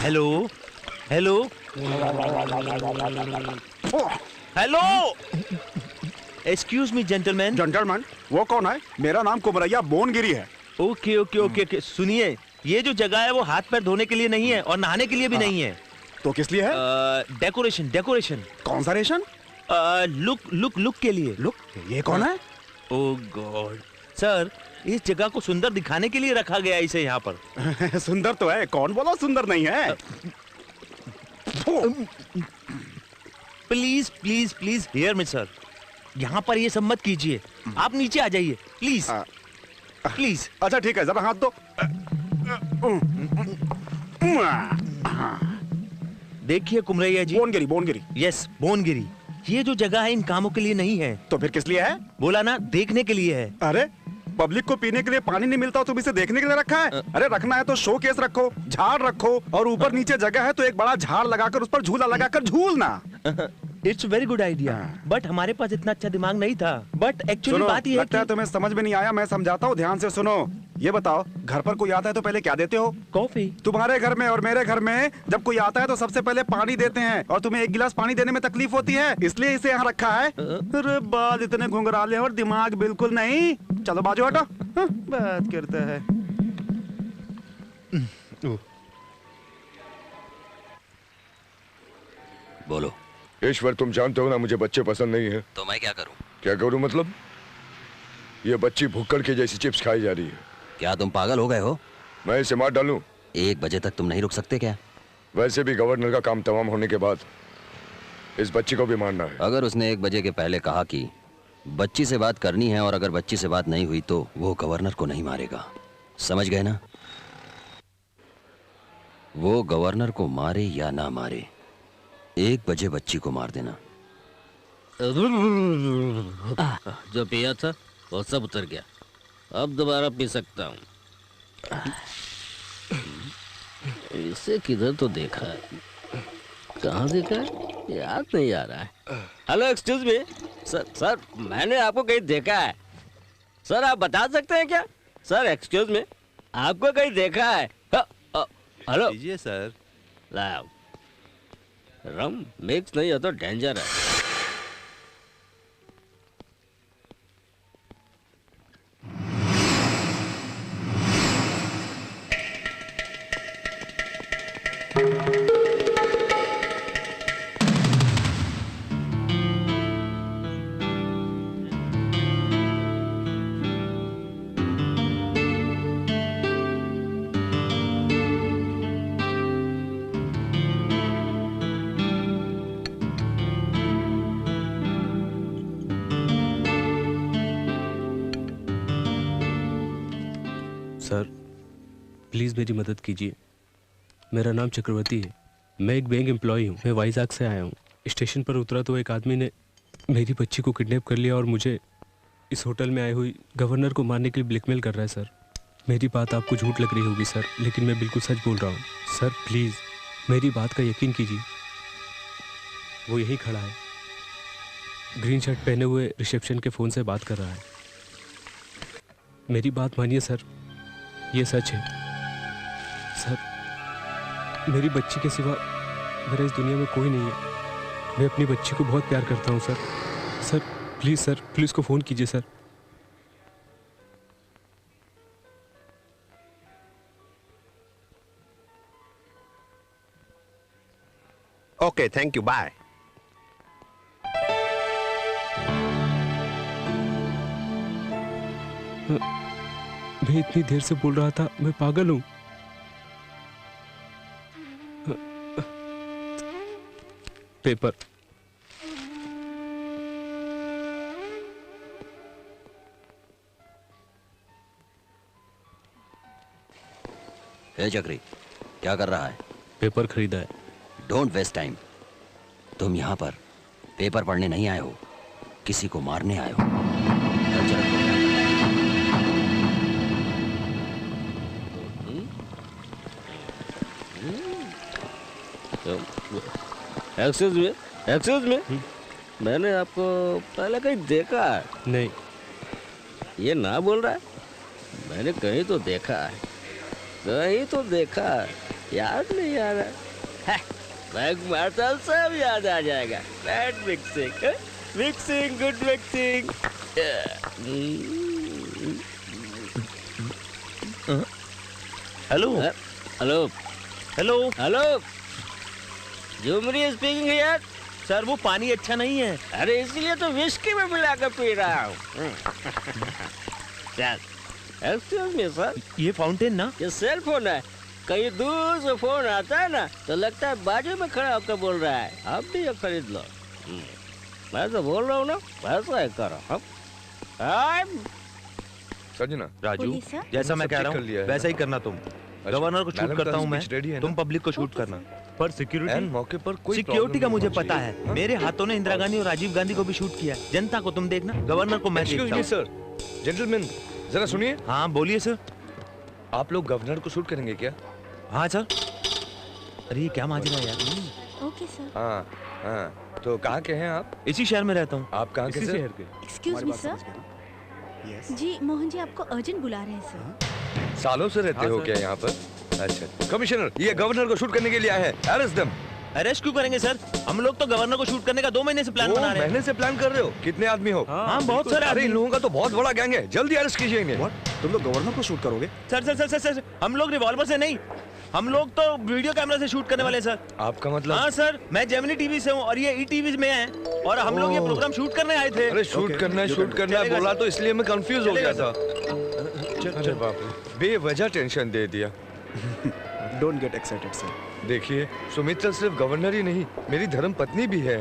Hello hello hello. Excuse me gentleman. Gentleman? वो कौन है? मेरा नाम कुमरैया बोनगिरी है। Okay okay okay okay. सुनिए, ये जो जगह है वो हाथ पैर धोने के लिए नहीं है और नहाने के लिए भी नहीं है। तो किस लिए है? Decoration decoration. कौन सा रेशन? लुक लुक लुक के लिए। लुक? ये कौन है? ओह गॉड सर, इस जगह को सुंदर दिखाने के लिए रखा गया इसे यहाँ पर। सुंदर तो है, कौन बोला सुंदर नहीं है? Please please please hear me sir, यहाँ पर ये सब मत कीजिए। आप नीचे आ जाइए प्लीज प्लीज। अच्छा ठीक है, जरा हाथ दो। देखिए कुमरैया जी। बोनगिरी बोनगिरी। यस बोनगिरी। ये जो जगह है इन कामों के लिए नहीं है। तो फिर किस लिए है? बोला ना, देखने के लिए है। अरे पब्लिक को पीने के लिए पानी नहीं मिलता, तुम इसे देखने के लिए रखा है? अरे रखना है तो शो केस रखो, झाड़ रखो, और ऊपर नीचे जगह है तो एक बड़ा झाड़ लगाकर उस पर झूला लगाकर झूलना। It's very good idea, but हमारे पास इतना अच्छा दिमाग नहीं था। बट एक्चुअली बात ये लगता है तुम्हें समझ में नहीं आया, मैं समझाता हूँ, ध्यान से सुनो। ये बताओ, घर पर कोई आता है तो पहले क्या देते हो? कॉफी। तुम्हारे घर में और मेरे घर में जब कोई आता है तो सबसे पहले पानी देते हैं, और तुम्हें एक गिलास पानी देने में तकलीफ होती है, इसलिए इसे यहाँ रखा है। अरे बाल इतने घुंघराले और दिमाग बिल्कुल नहीं। चलो बाजू हटो। बात करता है। बोलो। ईश्वर, तुम जानते हो ना मुझे बच्चे पसंद नहीं है। तो मैं क्या करूं? क्या करूं मतलब? ये बच्ची भुक्कड़ के जैसी चिप्स खाई जा रही है। क्या तुम पागल हो गए हो? मैं इसे मार डालूं? 1 बजे तक तुम नहीं रुक सकते क्या? वैसे भी गवर्नर का काम तमाम होने के बाद इस बच्ची को भी मारना है। अगर उसने 1 बजे के पहले कहा कि बच्ची से बात करनी है और अगर बच्ची से बात नहीं हुई तो वो गवर्नर को नहीं मारेगा, समझ गए ना? वो गवर्नर को मारे या ना मारे, 1 बजे बच्ची को मार देना। जो पिया था वो सब उतर गया, अब दोबारा पी सकता हूँ। इसे किधर तो देखा है, कहाँ देखा है याद नहीं आ रहा है। हेलो एक्सक्यूज मी सर, मैंने आपको कहीं देखा है। सर आप बता सकते हैं क्या? सर एक्सक्यूज मी, आपको कहीं देखा है? हेलो लीजिए सर। लाओ, रम मिक्स नहीं हो तो डेंजर है। सर प्लीज़ मेरी मदद कीजिए। मेरा नाम चक्रवर्ती है, मैं एक बैंक एम्प्लॉय हूँ। मैं वाइजाग से आया हूँ। स्टेशन पर उतरा तो एक आदमी ने मेरी बच्ची को किडनैप कर लिया और मुझे इस होटल में आई हुई गवर्नर को मारने के लिए ब्लैकमेल कर रहा है। सर मेरी बात आपको झूठ लग रही होगी सर, लेकिन मैं बिल्कुल सच बोल रहा हूँ। सर प्लीज़ मेरी बात का यकीन कीजिए। वो यहीं खड़ा है, ग्रीन शर्ट पहने हुए रिसेप्शन के फ़ोन से बात कर रहा है। मेरी बात मानिए सर, ये सच है। सर मेरी बच्ची के सिवा मेरा इस दुनिया में कोई नहीं है। मैं अपनी बच्ची को बहुत प्यार करता हूँ सर। सर प्लीज़ को फ़ोन कीजिए sir. Okay, thank you, bye. मैं इतनी देर से बोल रहा था, मैं पागल हूँ। पेपर। हे चक्री, क्या कर रहा है? पेपर खरीदा है। Don't waste time. तुम यहाँ पर पेपर पढ़ने नहीं आए हो, किसी को मारने आए हो। एक्सक्यूज मी, मैंने आपको पहले कहीं देखा है? नहीं। ये ना बोल रहा है? मैंने कहीं तो देखा है, कहीं तो देखा है, याद नहीं आ रहा है। बैग मारता सब याद आ जाएगा। Bad mixing, mixing, good mixing. Hello hello hello hello, Jhumri speaking here. Sir वो पानी अच्छा नहीं है। अरे इसलिए तो विस्की में मिला कर पी रहा हूँ। एक्सक्यूज मी सर, ये फाउंटेन ना? ये सेल फोन है। कहीं दूर से फोन आता है ना तो लगता है बाजू में खड़ा होकर बोल रहा है। आप भी ये खरीद लो। मैं तो बोल रहा हूँ ना, वैसा ही करो। सजना, राजू, जैसा मैं कह रहा हूँ वैसा ही करना तुम। गवर्नर को शूट करता हूँ मैं, तुम पब्लिक को शूट करना। पर सिक्योरिटी मौके पर कोई सिक्योरिटी का मुझे पता है। मेरे हाथों ने इंदिरा गांधी और राजीव गांधी को भी शूट किया। जनता को तुम देखना, गवर्नर को मैं देखता हूँ। सर, जेंटलमैन जरा सुनिए। हाँ बोलिए सर। आप लोग गवर्नर को शूट करेंगे क्या? हाँ सर। अरे ये क्या माजरा है यार। Okay sir. हाँ हाँ, तो कहाँ के हैं आप? इसी शहर में रहता हूँ। आप कहाँ के शहर के? Excuse me sir. जी मोहन जी आपको अर्जेंट बुला रहे हैं सर। सालों से रहते हो क्या यहाँ पर? अच्छा कमिश्नर, ये गवर्नर को शूट करने के लिए आए हैं। Arrest them. अरेस्ट क्यों करेंगे सर? हम लोग तो गवर्नर को शूट करने का 2 महीने से प्लान बना रहे हैं। महीने से प्लान कर रहे हो? कितने आदमी हो? हाँ बहुत सारे। अरे इन लोगों का तो बहुत बड़ा गैंग है, जल्दी अरेस्ट कीजिए इन्हें। तुम लोग गवर्नर को शूट करोगे? सर सर सर सर, हम लोग रिवॉल्वर से नहीं, हम लोग तो वीडियो कैमरा से शूट करने वाले हैं सर। आपका मतलब? हाँ सर, मैं जेमिनी टीवी से हूँ और ये ई-टीवी में है और हम लोग ये प्रोग्राम शूट करने आए थे। अरे शूट करना है बोला तो इसलिए मैं कंफ्यूज हो गया था। अरे बाप रे, बेवजह टेंशन दे दिया। Don't get excited sir. देखिए, सुमित्रा सिर्फ गवर्नर ही नहीं, मेरी धर्म पत्नी भी है।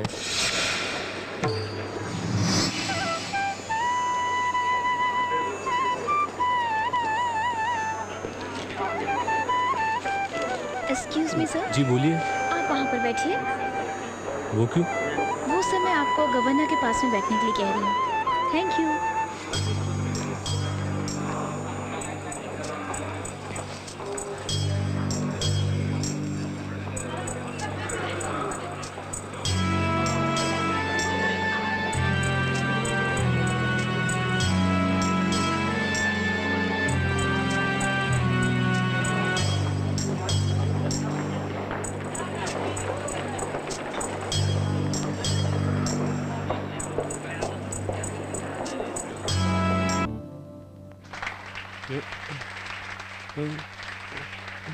Excuse me sir. जी बोलिए। आप वहाँ पर बैठिए। वो क्यों? वो सर मैं आपको गवर्नर के पास में बैठने के लिए कह रही हूँ। Thank you.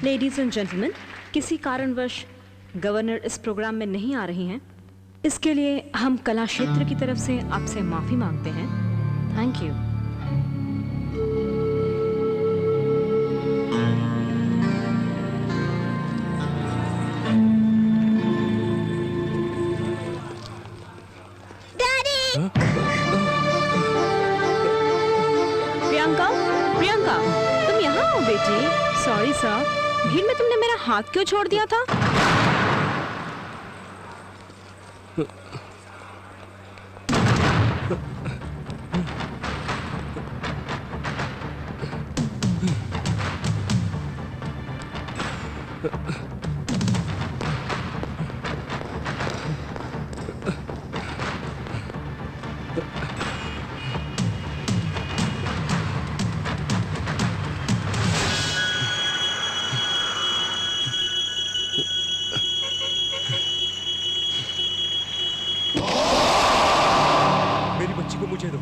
Ladies and gentleman, किसी कारणवश गवर्नर इस प्रोग्राम में नहीं आ रही हैं। इसके लिए हम कला क्षेत्र की तरफ से आपसे माफी मांगते हैं। Thank you. प्रियंका, प्रियंका, तुम यहाँ हो बेटी? सॉरी सर, भीड़ में तुमने मेरा हाथ क्यों छोड़ दिया था? मेरी बच्ची को मुझे दो।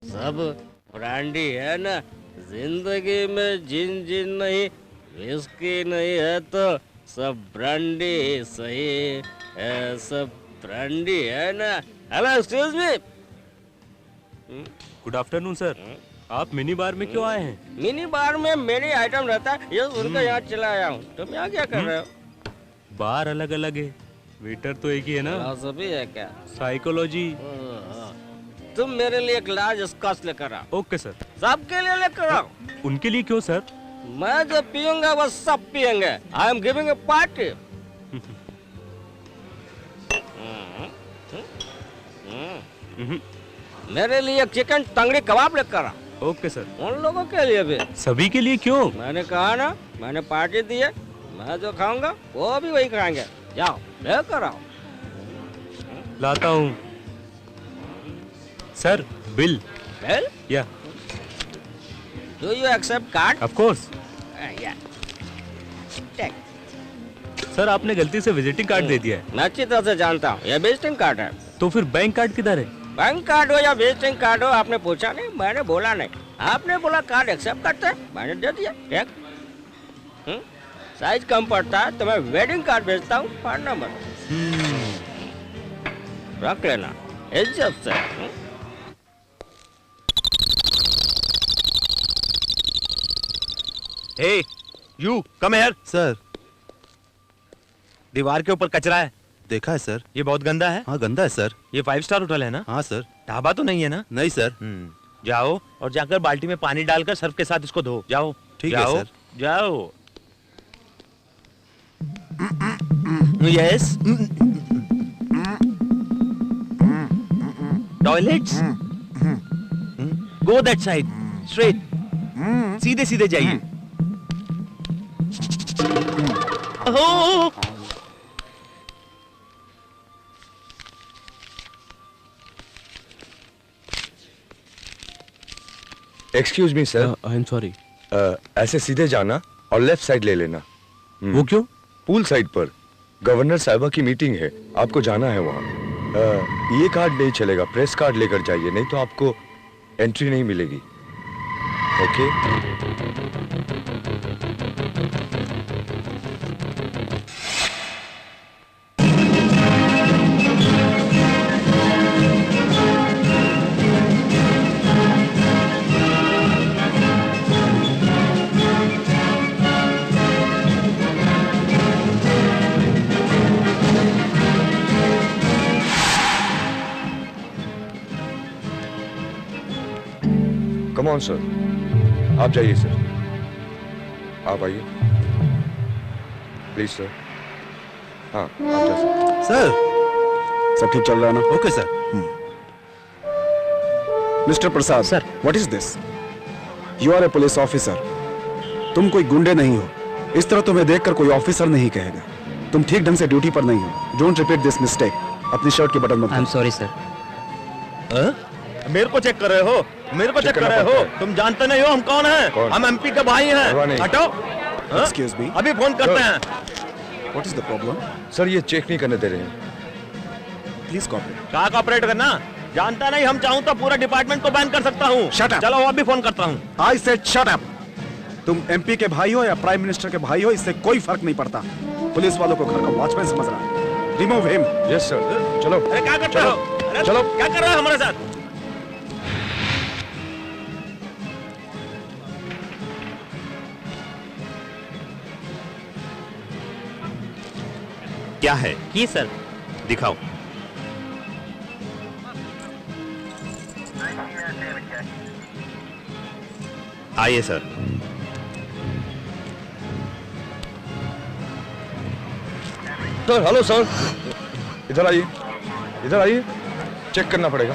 सब ब्रांडी है ना, जिंदगी में जिन जिन नहीं, विस्की नहीं है तो सब ब्रांडी सही है, सब ब्रांडी है ना। हेलो एक्सक्यूज मी। गुड आफ्टरनून सर, आप मिनी बार में क्यों आए हैं? मिनी बार में मेरी आइटम रहता है, ये सुनकर यहाँ चला आया हूँ। तुम यहाँ क्या कर रहे हो? बार अलग अलग है, वेटर तो एक ही है ना। फिलोसफी है क्या? साइकोलॉजी। तुम मेरे लिए एक लार्ज स्कॉच लेकर आओ। Okay sir. सबके लिए लेकर आओ। उनके लिए क्यों सर? मैं जो पीऊंगा वो सब पियेंगे। I am giving a party. मेरे लिए चिकन तंगड़ी कबाब लेकर आओ। Okay sir. उन लोगों के लिए भी। सभी के लिए क्यों? मैंने कहा ना, मैंने पार्टी दी है, मैं जो खाऊंगा वो भी वही खाएंगे। जाओ लेकर आओ। लाता हूँ sir. Bill. Bill? Yeah. Do you accept card? Of course. Yeah. Take. Sir आपने गलती से विजिटिंग कार्ड दे दिया है। मैं अच्छी तरह से जानता हूँ, ये विजिटिंग कार्ड है। तो फिर बैंक कार्ड किधर है? बैंक कार्ड हो या विजिटिंग कार्ड हो, आपने पूछा नहीं, मैंने बोला नहीं। आपने बोला कार्ड एक्सेप्ट करते हैं, मैंने दे दिया। टेक। साइज कम पड़ता है तो मैं वेडिंग कार्ड भेजता हूँ, 5 नंबर। रख लेना इज्जत से। Hey, you come here. Sir, दीवार के ऊपर कचरा है। देखा है सर। ये बहुत गंदा है। हाँ गंदा है सर। ये 5 स्टार होटल है ना? हाँ सर। ढाबा तो नहीं है ना? नहीं सर। जाओ और जाकर बाल्टी में पानी डालकर सर्फ के साथ इसको धो। जाओ। ठीक है सर। जाओ। Yes. Toilets. Go that side. Straight. सीधे सीधे जाइए। Oh! Excuse me sir. I am sorry. ऐसे सीधे जाना और लेफ्ट साइड ले लेना। वो क्यों? पूल साइड पर गवर्नर साहिबा की मीटिंग है, आपको जाना है वहाँ। ये कार्ड नहीं चलेगा, प्रेस कार्ड लेकर जाइए, नहीं तो आपको एंट्री नहीं मिलेगी। ओके? कम ऑन सर, आप जाइए सर, आप आइए प्लीज सर। हाँ आप जा सकते सर सब ठीक चल रहा है ना? Okay sir. Mister Prasad sir, what is this? You are a police officer, तुम कोई गुंडे नहीं हो। इस तरह तुम्हें देखकर कोई ऑफिसर नहीं कहेगा। तुम ठीक ढंग से ड्यूटी पर नहीं हो। Don't repeat this mistake. अपनी शर्ट के बटन मत। आई एम सॉरी सर। मेरे को चेक कर रहे हो? मेरे को चेक कर रहे हो? तुम जानते नहीं हो हम कौन हैं? हम एमपी के भाई हैं। हटो। एक्सक्यूज मी, अभी फोन करते हैं। What is the problem? Sir ये चेक नहीं करने दे रहे हैं। Please cooperate. कहाँ कॉपरेट करना? जानता नहीं, हम चाहूँ तो पूरा डिपार्टमेंट को बैन कर सकता हूँ। Shut up. चलो अभी फोन करता हूँ। I said shut up. तुम एमपी के भाई हो या प्राइम मिनिस्टर के भाई हो, इससे कोई फर्क नहीं पड़ता। पुलिस वालों को घर का वॉचमैन समझ रहा है। Remove him. Yes sir. चलो। अरे क्या करते हो? अरे चलो। क्या कर रहे हो हमारे साथ? क्या है? की सर? दिखाओ। आइए सर। सर हेलो सर, इधर आइए, इधर आइए, चेक करना पड़ेगा।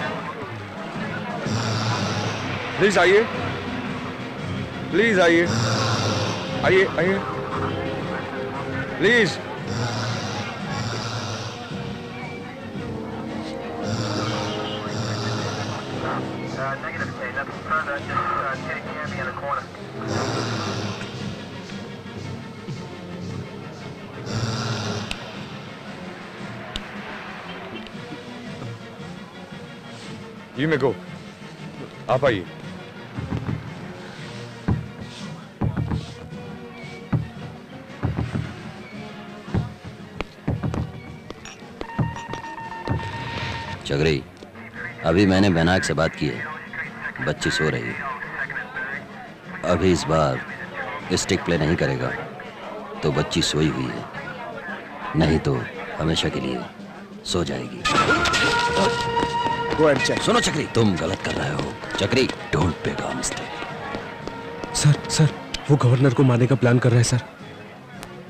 प्लीज आइए, प्लीज आइए, आइए आइए प्लीज। You may go. आप आइए। चगरी, अभी मैंने बैनाक से बात की है। बच्ची सो रही है। अभी इस बार स्टिक प्ले नहीं करेगा तो बच्ची सोई हुई है, नहीं तो हमेशा के लिए सो जाएगी। Go ahead, check. सुनो चक्री, तुम गलत कर रहे हो। चक्री, don't make a mistake. Sir वो गवर्नर को मारने का प्लान कर रहा है सर।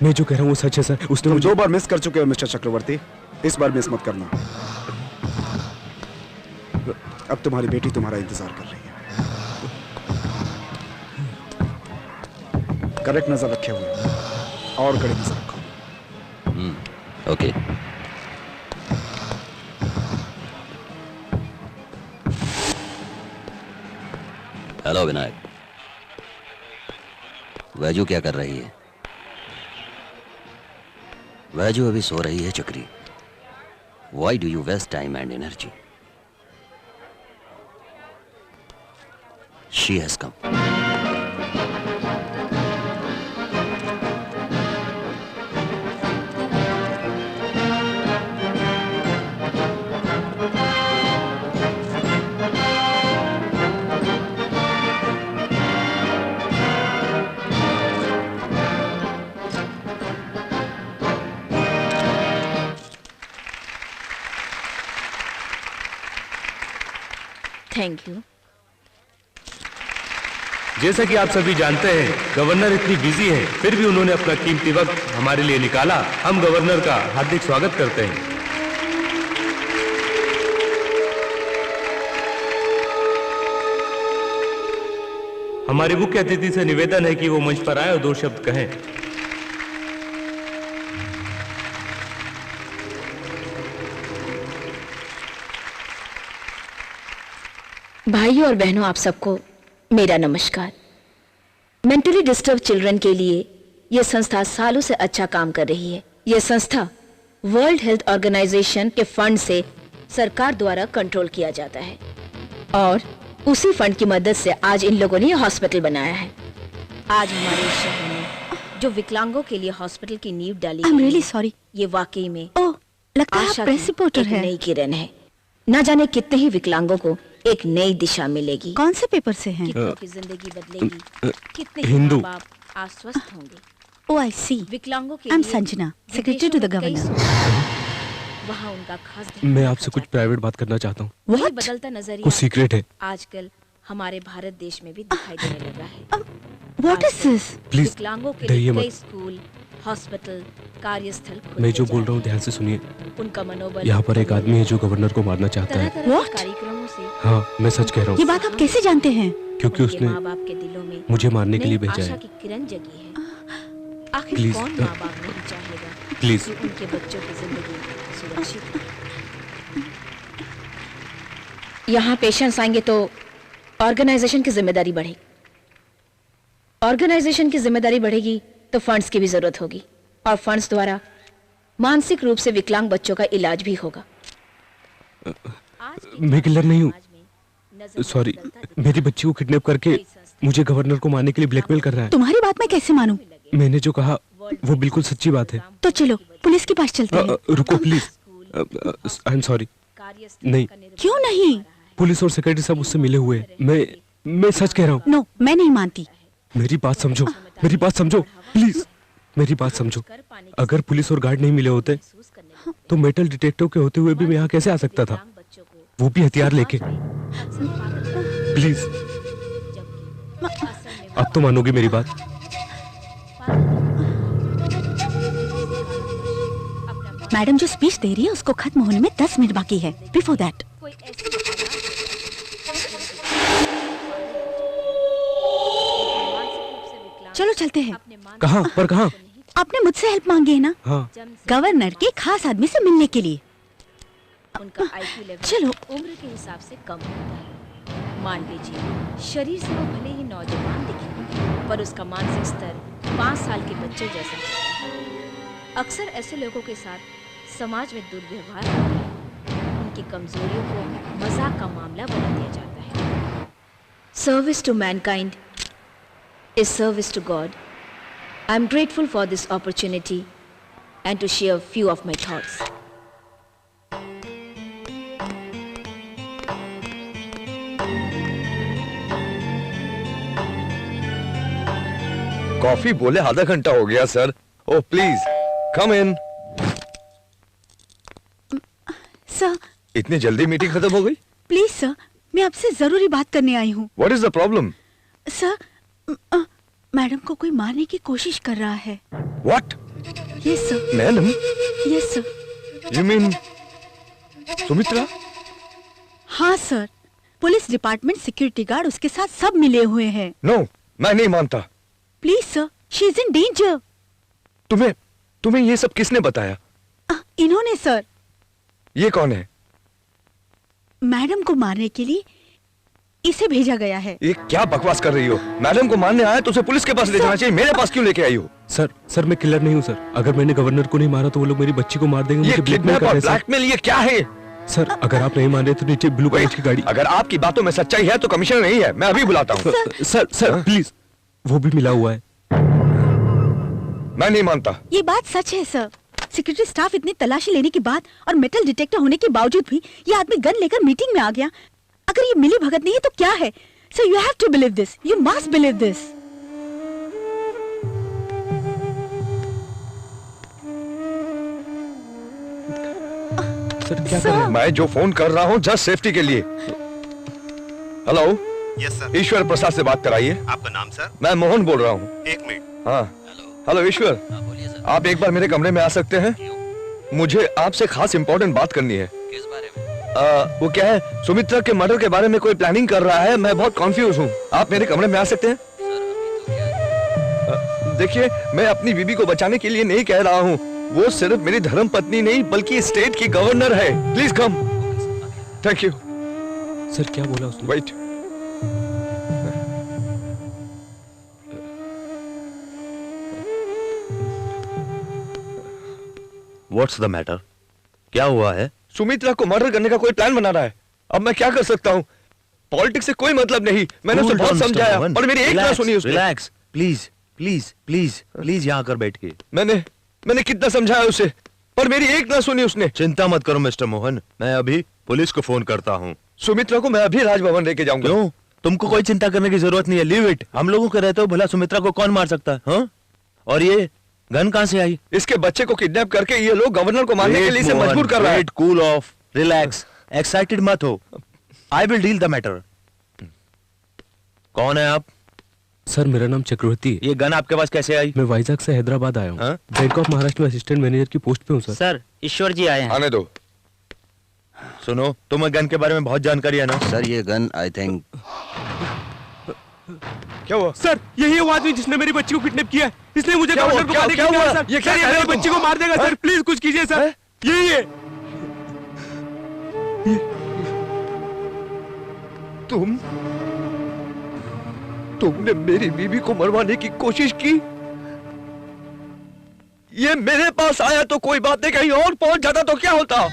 मैं जो कह रहा हूँ वो सच है सर। उसने तुम 2 बार मिस कर चुके हो मिस्टर चक्रवर्ती, इस बार मिस मत करना। अब तुम्हारी बेटी तुम्हारा इंतजार कर रही है। करेक्ट नजर रखे हुए और कड़ी नजर रखो। ओके। हेलो विनायक, वैजू क्या कर रही है? वैजू अभी सो रही है चक्री। Why do you waste time and energy? She has come. Thank you. जैसा कि आप सभी जानते हैं, गवर्नर इतनी बिजी हैं, फिर भी उन्होंने अपना कीमती वक्त हमारे लिए निकाला। हम गवर्नर का हार्दिक स्वागत करते हैं। हमारी मुख्य अतिथि से निवेदन है कि वो मंच पर आए और 2 शब्द कहें। भाइयों और बहनों, आप सबको मेरा नमस्कार। मेंटली डिस्टर्ब चिल्ड्रन के लिए यह संस्था सालों से अच्छा काम कर रही है। यह संस्था वर्ल्ड हेल्थ ऑर्गेनाइजेशन के फंड से सरकार द्वारा कंट्रोल किया जाता है और उसी फंड की मदद से आज इन लोगों ने यह हॉस्पिटल बनाया है। आज हमारे शहर में जो विकलांगों के लिए हॉस्पिटल की नींव डाली I'm really sorry. ये वाकई में लगता है आप आशा प्रेस की रिपोर्टर एक हैं। नई किरण है। न जाने कितने ही विकलांगों को एक नई दिशा मिलेगी। कौन से पेपर से हैं? कितनों की जिंदगी बदलेगी, कितने ही हिंदू। माँ बाप आश्वस्त होंगे। Oh, I see. विकलांगों के I'm लिए Sanjana, secretary to the governor. वहाँ उनका खास मैं आपसे कुछ प्राइवेट बात करना चाहता हूँ। वही बदलता नजरिया कुछ सीक्रेट है। आजकल हमारे भारत देश में भी दिखाई देने लगा है। What is this? प्लीज विकलांगों के डरिए लिए कई मत। स्कूल, हॉस्पिटल, कार्यस्थल मैं जो बोल रहा हूँ ध्यान से सुनिए। उनका मनोबल यहाँ पर एक आदमी है जो गवर्नर को मारना चाहता है। कार्यक्रमों से हाँ, मैं सच कह रहा हूँ। ये बात आप कैसे जानते हैं? क्योंकि उसने माँ बाप के दिलों में मुझे मारने के लिए भेजा आशा है। की किरण जगी है। आखिर प्लीज, कौन माँ बाप नहीं चाहेगा प्लीज। कि उनके बच्चों की जिंदगी सुरक्षित। यहाँ पेशेंट्स आएंगे तो ऑर्गेनाइजेशन की जिम्मेदारी बढ़ेगी। ऑर्गेनाइजेशन की जिम्मेदारी बढ़ेगी तो फंड्स की भी जरूरत होगी, और फंड्स द्वारा मानसिक रूप से विकलांग बच्चों का इलाज भी होगा। मैं किलर नहीं हूँ, सॉरी। मेरी बच्ची को किडनैप करके मुझे गवर्नर को मारने के लिए ब्लैकमेल कर रहा है। तुम्हारी बात मैं कैसे मानूं? मैंने जो कहा वो बिल्कुल सच्ची बात है। तो चलो पुलिस के पास चलते हैं। रुको प्लीज, आई एम सॉरी। नहीं। क्यों नहीं? पुलिस और सेक्रेटरी सब उससे मिले हुए हैं। मैं सच कह रहा हूँ। नो, मैं नहीं मानती। मेरी बात समझो, मेरी बात समझो प्लीज, मेरी बात समझो। अगर पुलिस और गार्ड नहीं मिले होते तो मेटल डिटेक्टिव के होते हुए भी मैं यहाँ कैसे आ सकता था, वो भी हथियार लेके। प्लीज, अब तो मानोगी मेरी बात। मैडम जो स्पीच दे रही है उसको खत्म होने में 10 मिनट बाकी है। बिफोर दैट चलो चलते हैं। कहाँ पर कहाँ? आपने मुझसे हेल्प मांगी है ना? हाँ। गवर्नर के खास आदमी से मिलने के लिए। उनका IQ लेवल चलो। उम्र के हिसाब से कम होता है। मान लीजिए शरीर से वो भले ही नौजवान दिखे, पर उसका मानसिक स्तर 5 साल के बच्चे जैसा होता है। अक्सर ऐसे लोगों के साथ समाज में दुर्व्यवहार होता है। उनकी कमजोरियों को मजाक का मामला बना दिया जाता है। Service to mankind is service to God. I am grateful for this opportunity and to share a few of my thoughts. Coffee बोले आधा घंटा हो गया sir. Oh please come in. Sir, इतनी जल्दी मीटिंग खत्म हो गई? प्लीज सर, मैं आपसे जरूरी बात करने आई हूँ। What is the problem? Sir, madam को कोई मारने की कोशिश कर रहा है। What? Yes sir. Madam? Yes sir. You mean Sumitra? हाँ sir, police department, security guard उसके साथ सब मिले हुए हैं। नो, मैं नहीं मानता। Please sir, she is in danger. तुम्हें ये सब किसने बताया? इन्होंने सर। ये कौन है? मैडम को मारने के लिए इसे भेजा गया है। ये क्या बकवास कर रही हो? मैडम को मारने आया तो उसे पुलिस के पास ले जाना चाहिए, मेरे पास क्यों लेके आई हो? सर मैं किलर नहीं हूँ सर। अगर मैंने गवर्नर को नहीं मारा तो वो लोग मेरी बच्ची को मार देंगे। मुझे ब्लैकमेल कर रहे हैं सर। ब्लैकमेल ये क्या है? सर अगर आप नहीं मान रहे तो नीचे ब्लू काइट की गाड़ी। अगर आपकी बातों में सच्चाई है तो कमिश्नर नहीं है, मैं अभी बुलाता हूँ। सर प्लीज, वो भी मिला हुआ है। मैं नहीं मानता। ये बात सच है सर। सिक्योरिटी स्टाफ इतनी तलाशी लेने के बाद और मेटल डिटेक्टर होने के बावजूद भी ये आदमी गन लेकर मीटिंग में आ गया। अगर ये मिली भगत नहीं है तो क्या है? Sir you have to believe this, you must believe this. Sir क्या कर रहे हैं? मैं जो फोन कर रहा हूँ जस्ट सेफ्टी के लिए। Hello. Yes sir. Ishwar Prasad से बात कराइए। आपका नाम सर? मैं मोहन बोल रहा हूँ। 1 मिनट। हाँ हेलो ईश्वर, आप एक बार मेरे कमरे में आ सकते हैं? मुझे आपसे खास इंपॉर्टेंट बात करनी है। किस बारे में? वो क्या है, सुमित्रा के मर्डर के बारे में कोई प्लानिंग कर रहा है। मैं बहुत कंफ्यूज हूँ। आप मेरे कमरे में आ सकते हैं? देखिए, मैं अपनी बीबी को बचाने के लिए नहीं कह रहा हूँ। वो सिर्फ मेरी धर्म पत्नी नहीं बल्कि स्टेट की गवर्नर है। Please come. Thank you. Sir क्या बोला उसने? वेट। What's the matter? क्या हुआ है? सुमित्रा को मर्डर करने का कोई प्लान बना रहा है। अब मैं क्या कर सकता हूँ? पॉलिटिक्स से कोई मतलब नहीं। मैंने उसे बहुत समझाया और मेरी एक ना सुनी उसने। Relax please please please please यहाँ कर बैठ के। मैंने कितना समझाया उसे पर मेरी एक ना सुनी उसने। चिंता मत करो मिस्टर मोहन, मैं अभी पुलिस को फोन करता हूँ। सुमित्रा को मैं अभी राजभवन लेके जाऊंगा। क्यों? तुमको कोई चिंता करने की जरूरत नहीं है। Leave it. हम लोगों के रहते हो भला सुमित्रा को कौन मार सकता है? हाँ? और ये गन कहाँ से आई? इसके बच्चे को किडनैप करके ये लोग गवर्नर को मारने के लिए इसे मजबूर कर रहे हैं। कूल ऑफ, रिलैक्स, एक्साइटेड मत हो। I will deal the matter. कौन है आप? सर मेरा नाम चक्रवर्ती है। ये गन आपके पास कैसे आई? मैं वाइजैक से हैदराबाद आया हूँ। बैंक ऑफ महाराष्ट्र में असिस्टेंट मैनेजर की पोस्ट पे हूँ सर। सर ईश्वर जी आए हैं। आने दो। सुनो, तुम्हें गन के बारे में बहुत जानकारी है ना? सर ये गन आई थिंक। क्या हुआ? सर यही है वो आदमी जिसने मेरी बच्ची को किडनैप किया है, इसलिए मुझे गवर्नर को मारने के लिए आया, सर। ये क्या मेरी बच्ची को मार देगा सर, प्लीज कुछ कीजिए सर। यही है। तुमने मेरी बीवी को मरवाने की कोशिश की। ये मेरे पास आया तो कोई बात नहीं, कहीं और पहुंच जाता तो क्या होता?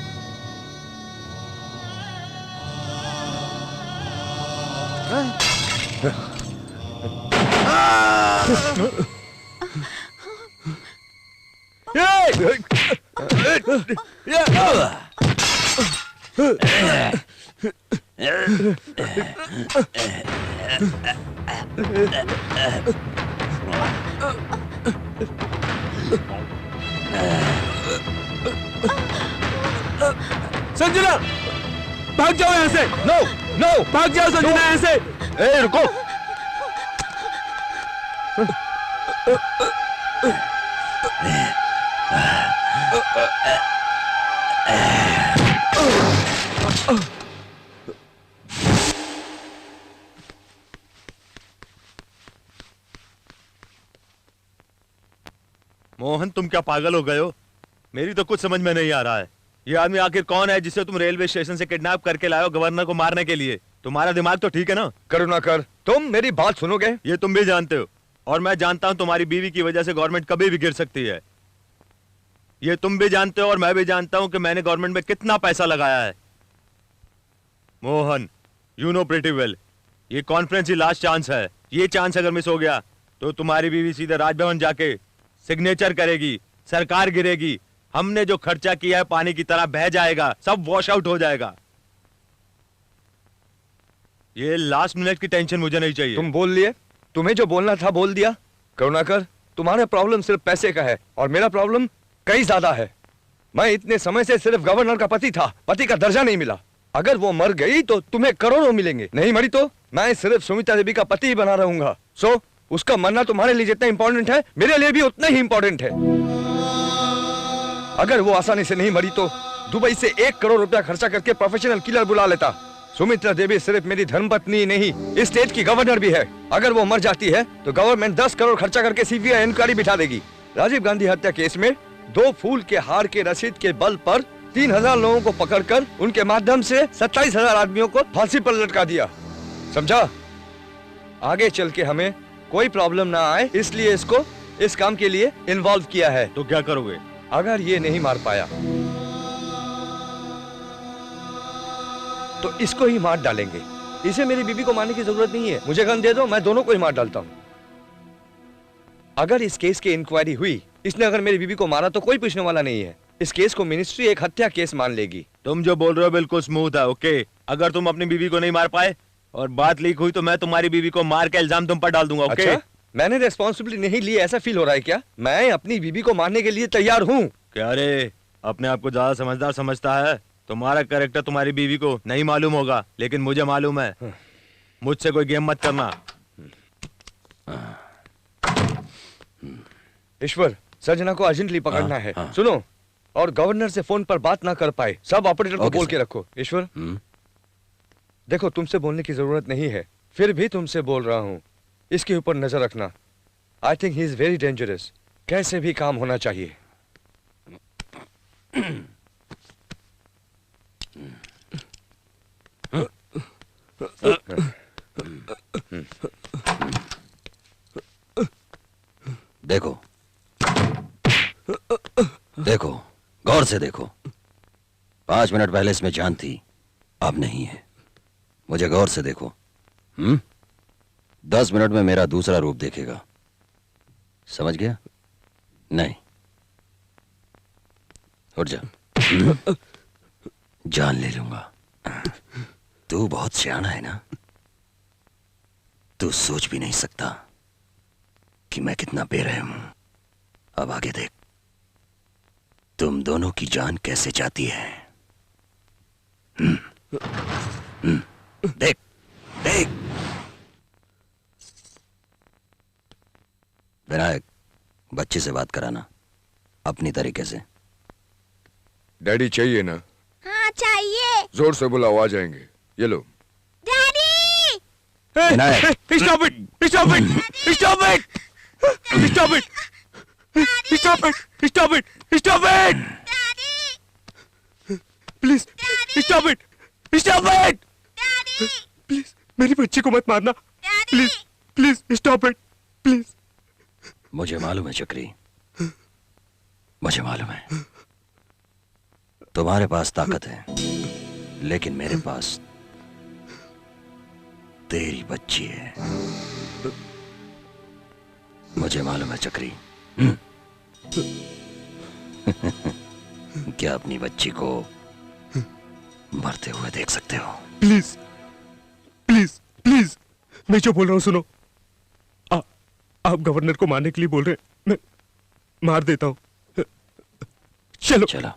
संजना भाग जाओ यहाँ से। नो नो भाग जाओ संजना यहाँ से। ए रुको। मोहन तुम क्या पागल हो गए हो? मेरी तो कुछ समझ में नहीं आ रहा है। ये आदमी आखिर कौन है जिसे तुम रेलवे स्टेशन से किडनैप करके लाए हो गवर्नर को मारने के लिए? तुम्हारा दिमाग तो ठीक है ना? करुणाकर तुम मेरी बात सुनोगे? ये तुम भी जानते हो और मैं जानता हूं तुम्हारी बीवी की वजह से गवर्नमेंट कभी भी गिर सकती है। ये तुम भी जानते हो और मैं भी जानता हूं कि मैंने गवर्नमेंट में कितना पैसा लगाया है। Mohan you know pretty well, ये कॉन्फ्रेंस ही लास्ट चांस है। ये चांस अगर मिस हो गया तो तुम्हारी बीवी सीधे राजभवन जाके सिग्नेचर करेगी, सरकार गिरेगी, हमने जो खर्चा किया है पानी की तरह बह जाएगा, सब वॉश आउट हो जाएगा। ये लास्ट मिनट की टेंशन मुझे नहीं चाहिए। तुम बोल लिए, तुम्हें जो बोलना था बोल दिया। करुणाकर तुम्हारा प्रॉब्लम सिर्फ पैसे का है और मेरा प्रॉब्लम कई ज्यादा है। मैं इतने समय से सिर्फ गवर्नर का पति था, पति का दर्जा नहीं मिला। अगर वो मर गई तो तुम्हें करोड़ों मिलेंगे, नहीं मरी तो मैं सिर्फ सुमित्रा देवी का पति ही बना रहूंगा। सो उसका मरना तुम्हारे लिए जितना इंपॉर्टेंट है मेरे लिए भी उतना ही इंपॉर्टेंट है। अगर वो आसानी से नहीं मरी तो दुबई से 1 करोड़ रुपया खर्चा करके प्रोफेशनल किलर बुला लेता। सुमित्रा देवी सिर्फ मेरी धर्मपत्नी नहीं, इस स्टेट की गवर्नर भी है। अगर वो मर जाती है तो गवर्नमेंट 10 करोड़ खर्चा करके सीबीआई इंक्वायरी बिठा देगी। राजीव गांधी हत्या केस में 2 फूल के हार के रसीद के बल पर 3000 लोगों को पकड़कर उनके माध्यम से 27,000 आदमियों को फांसी पर लटका दिया। समझा? आगे चल के हमें कोई प्रॉब्लम ना आए इसलिए इसको इस काम के लिए इन्वॉल्व किया है। तो क्या करोगे? अगर ये नहीं मार पाया तो इसको ही मार डालेंगे। इसे मेरी बीबी को मारने की जरूरत नहीं है, मुझे गन दे दो, मैं दोनों को ही मार डालता हूं। अगर इस केस की इंक्वायरी हुई, इसने अगर मेरी बीबी को मारा तो कोई पूछने वाला नहीं है। इस केस को मिनिस्ट्री एक हत्या केस मान लेगी। तुम जो बोल रहे हो बिल्कुल स्मूथ है। ओके, अगर तुम अपनी बीवी को नहीं मार पाए और बात लीक हुई तो मैं तुम्हारी बीवी को मार के इल्जाम तुम पर डाल दूंगा। ओके? अच्छा? मैंने रेस्पॉन्सिबिलिटी नहीं ली, ऐसा फील हो रहा है क्या? मैं अपनी बीवी को मारने के लिए तैयार हूँ। क्या रे, अपने आप को ज्यादा समझदार समझता है? तुम्हारा कैरेक्टर तुम्हारी बीवी को नहीं मालूम होगा, लेकिन मुझे मालूम है। मुझसे कोई गेम मत करना। ईश्वर, संजना को अर्जेंटली पकड़ना है। सुनो, और गवर्नर से फोन पर बात ना कर पाए, सब ऑपरेटर को बोल के रखो। ईश्वर, देखो तुमसे बोलने की जरूरत नहीं है, फिर भी तुमसे बोल रहा हूँ, इसके ऊपर नजर रखना। I think he is very dangerous. कैसे भी काम होना चाहिए। देखो देखो, गौर से देखो। 5 मिनट पहले इसमें जान थी, अब नहीं है। मुझे गौर से देखो। 10 मिनट में मेरा दूसरा रूप देखेगा, समझ गया? नहीं, उठ जा। जान ले लूंगा। तू बहुत सियाना है ना? तू सोच भी नहीं सकता कि मैं कितना बेरहम हूं। अब आगे देख, तुम दोनों की जान कैसे जाती है। देख देख। विनायक, बच्ची से बात कराना अपनी तरीके से। डैडी चाहिए ना? हाँ चाहिए। जोर से बुलाओ, आ जाएंगे। ये लो। Daddy! Vinayak, stop it! Stop it! Stop it! Stop it! Stop it! Stop it! Stop it! Please stop it! Stop it! Please मेरी बच्ची को मत मारना। Please please stop it please. मुझे मालूम है चक्री, मुझे मालूम है तुम्हारे पास ताकत है, लेकिन मेरे पास तेरी बच्ची है। मुझे मालूम है चक्री। क्या अपनी बच्ची को मरते हुए देख सकते हो? प्लीज प्लीज प्लीज, मैं जो बोल रहा हूं सुनो। आप गवर्नर को मारने के लिए बोल रहे हैं, मैं मार देता हूं। चलो चलो।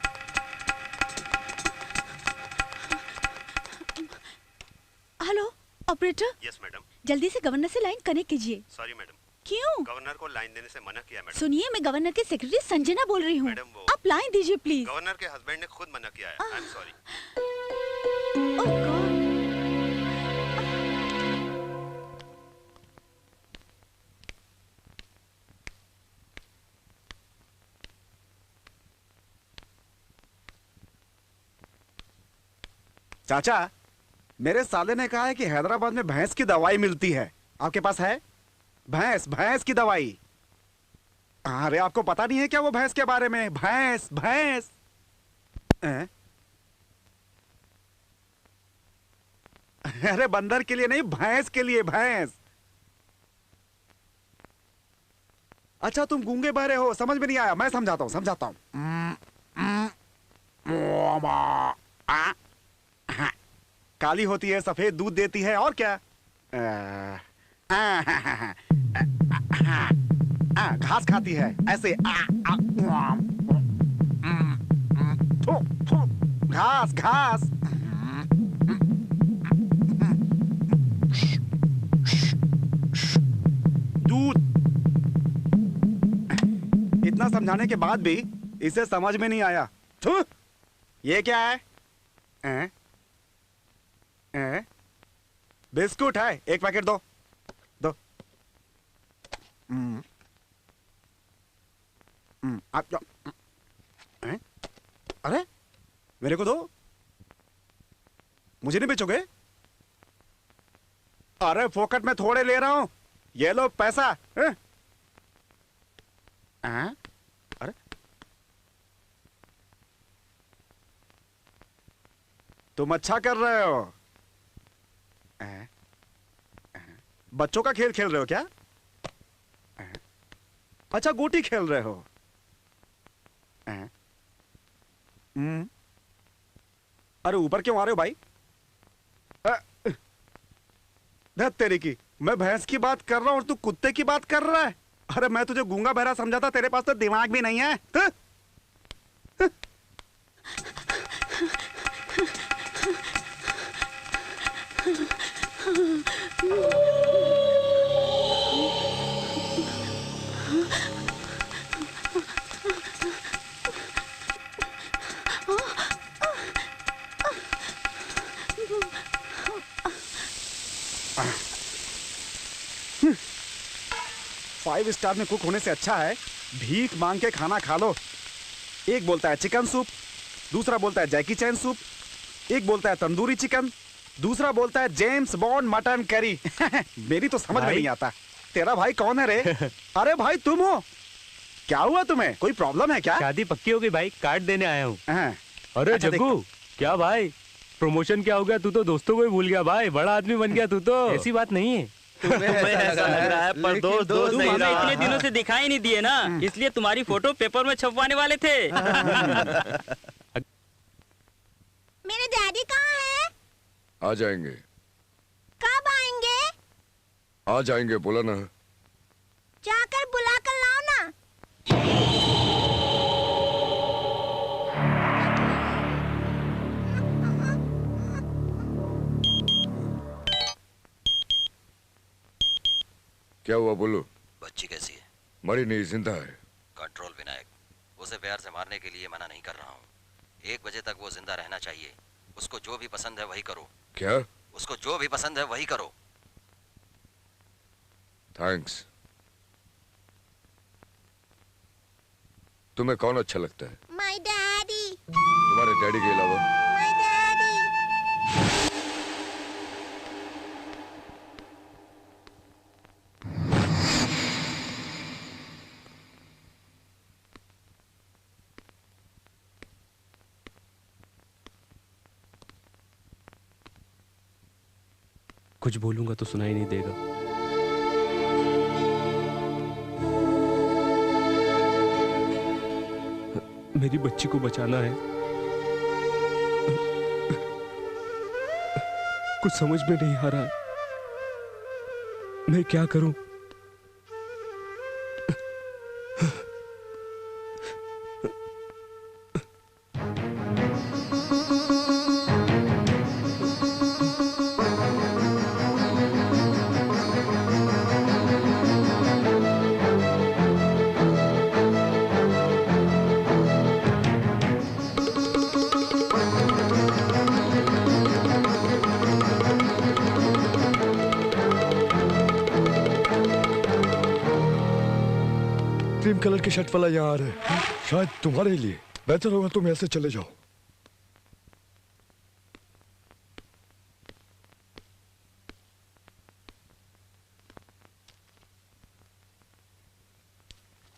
Hello operator. Yes madam. जल्दी से गवर्नर से लाइन कनेक्ट कीजिए। Sorry madam. क्यों? गवर्नर को लाइन देने से मना किया मैडम। सुनिए, मैं गवर्नर के सेक्रेटरी संजना बोल रही हूँ। आप लाइन दीजिए प्लीज। गवर्नर के हस्बैंड ने खुद मना किया है। आई एम सॉरी। चाचा, मेरे साले ने कहा है कि हैदराबाद में भैंस की दवाई मिलती है। आपके पास है? भैंस भैंस की दवाई। अरे आपको पता नहीं है क्या वो भैंस के बारे में? भैंस भैंस। अरे बंदर के लिए नहीं, भैंस के लिए, भैंस। अच्छा तुम गूंगे बहरे हो, समझ में नहीं आया। मैं समझाता हूं समझाता हूं। काली होती है, सफेद दूध देती है, और क्या? घास खाती है ऐसे। घास घास। दूध। इतना समझाने के बाद भी इसे समझ में नहीं आया। ये क्या है? बिस्कुट है, एक पैकेट दो दो। अरे मेरे को दो, मुझे नहीं बेचोगे? अरे फोकट में थोड़े ले रहा हूं, ये लो पैसा। अरे तुम अच्छा कर रहे हो। बच्चों का खेल खेल रहे हो क्या? अच्छा गोटी खेल रहे हो। अरे ऊपर क्यों आ रहे हो भाई? धत तेरी की, मैं भैंस की बात कर रहा हूं और तू कुत्ते की बात कर रहा है। अरे मैं तुझे गूंगा बहरा समझा था, तेरे पास तो दिमाग भी नहीं है। फाइव स्टार में कुक होने से अच्छा है भीख मांग के खाना खा लो। एक बोलता है चिकन सूप, दूसरा बोलता है जैकी चैन सूप, एक बोलता है तंदूरी चिकन, दूसरा बोलता है जेम्स बॉन्ड मटन करी। मेरी तो समझ में नहीं आता। तेरा भाई कौन है रे? अरे भाई तुम हो? क्या हुआ तुम्हें? कोई प्रॉब्लम है क्या? शादी पक्की हो गई भाई, कार्ड देने आया हूँ। अरे अच्छा, जग्गू, क्या भाई प्रमोशन क्या हो गया? तू तो दोस्तों को ही भूल गया भाई, बड़ा आदमी बन गया तू तो। ऐसी बात नहीं है। तुम्हें ऐसा लग रहा है, पर दोस्त हमें इतने दिनों से दिखाई नहीं दिए ना, इसलिए तुम्हारी फोटो पेपर में छपवाने वाले थे। मेरे डैडी कहाँ है? आ जाएंगे। कब आएंगे? आ जाएंगे बोला ना। जाकर बुला कर लाओ ना। क्या हुआ बोलो। बच्ची कैसी है? मरी नहीं, जिंदा है। कंट्रोल विनायक, उसे प्यार से मारने के लिए मना नहीं कर रहा हूँ। 1 बजे तक वो जिंदा रहना चाहिए। उसको जो भी पसंद है वही करो। क्या? उसको जो भी पसंद है वही करो। थैंक्स। तुम्हें कौन अच्छा लगता है? My daddy. तुम्हारे डैडी के अलावा? My daddy. कुछ बोलूंगा तो सुनाई नहीं देगा। मेरी बच्ची को बचाना है। कुछ समझ में नहीं आ रहा है, मैं क्या करूं? क्रीम कलर की शर्ट वाला यहाँ आ रहा है, शायद तुम्हारे लिए। बेहतर होगा तुम ऐसे चले जाओ।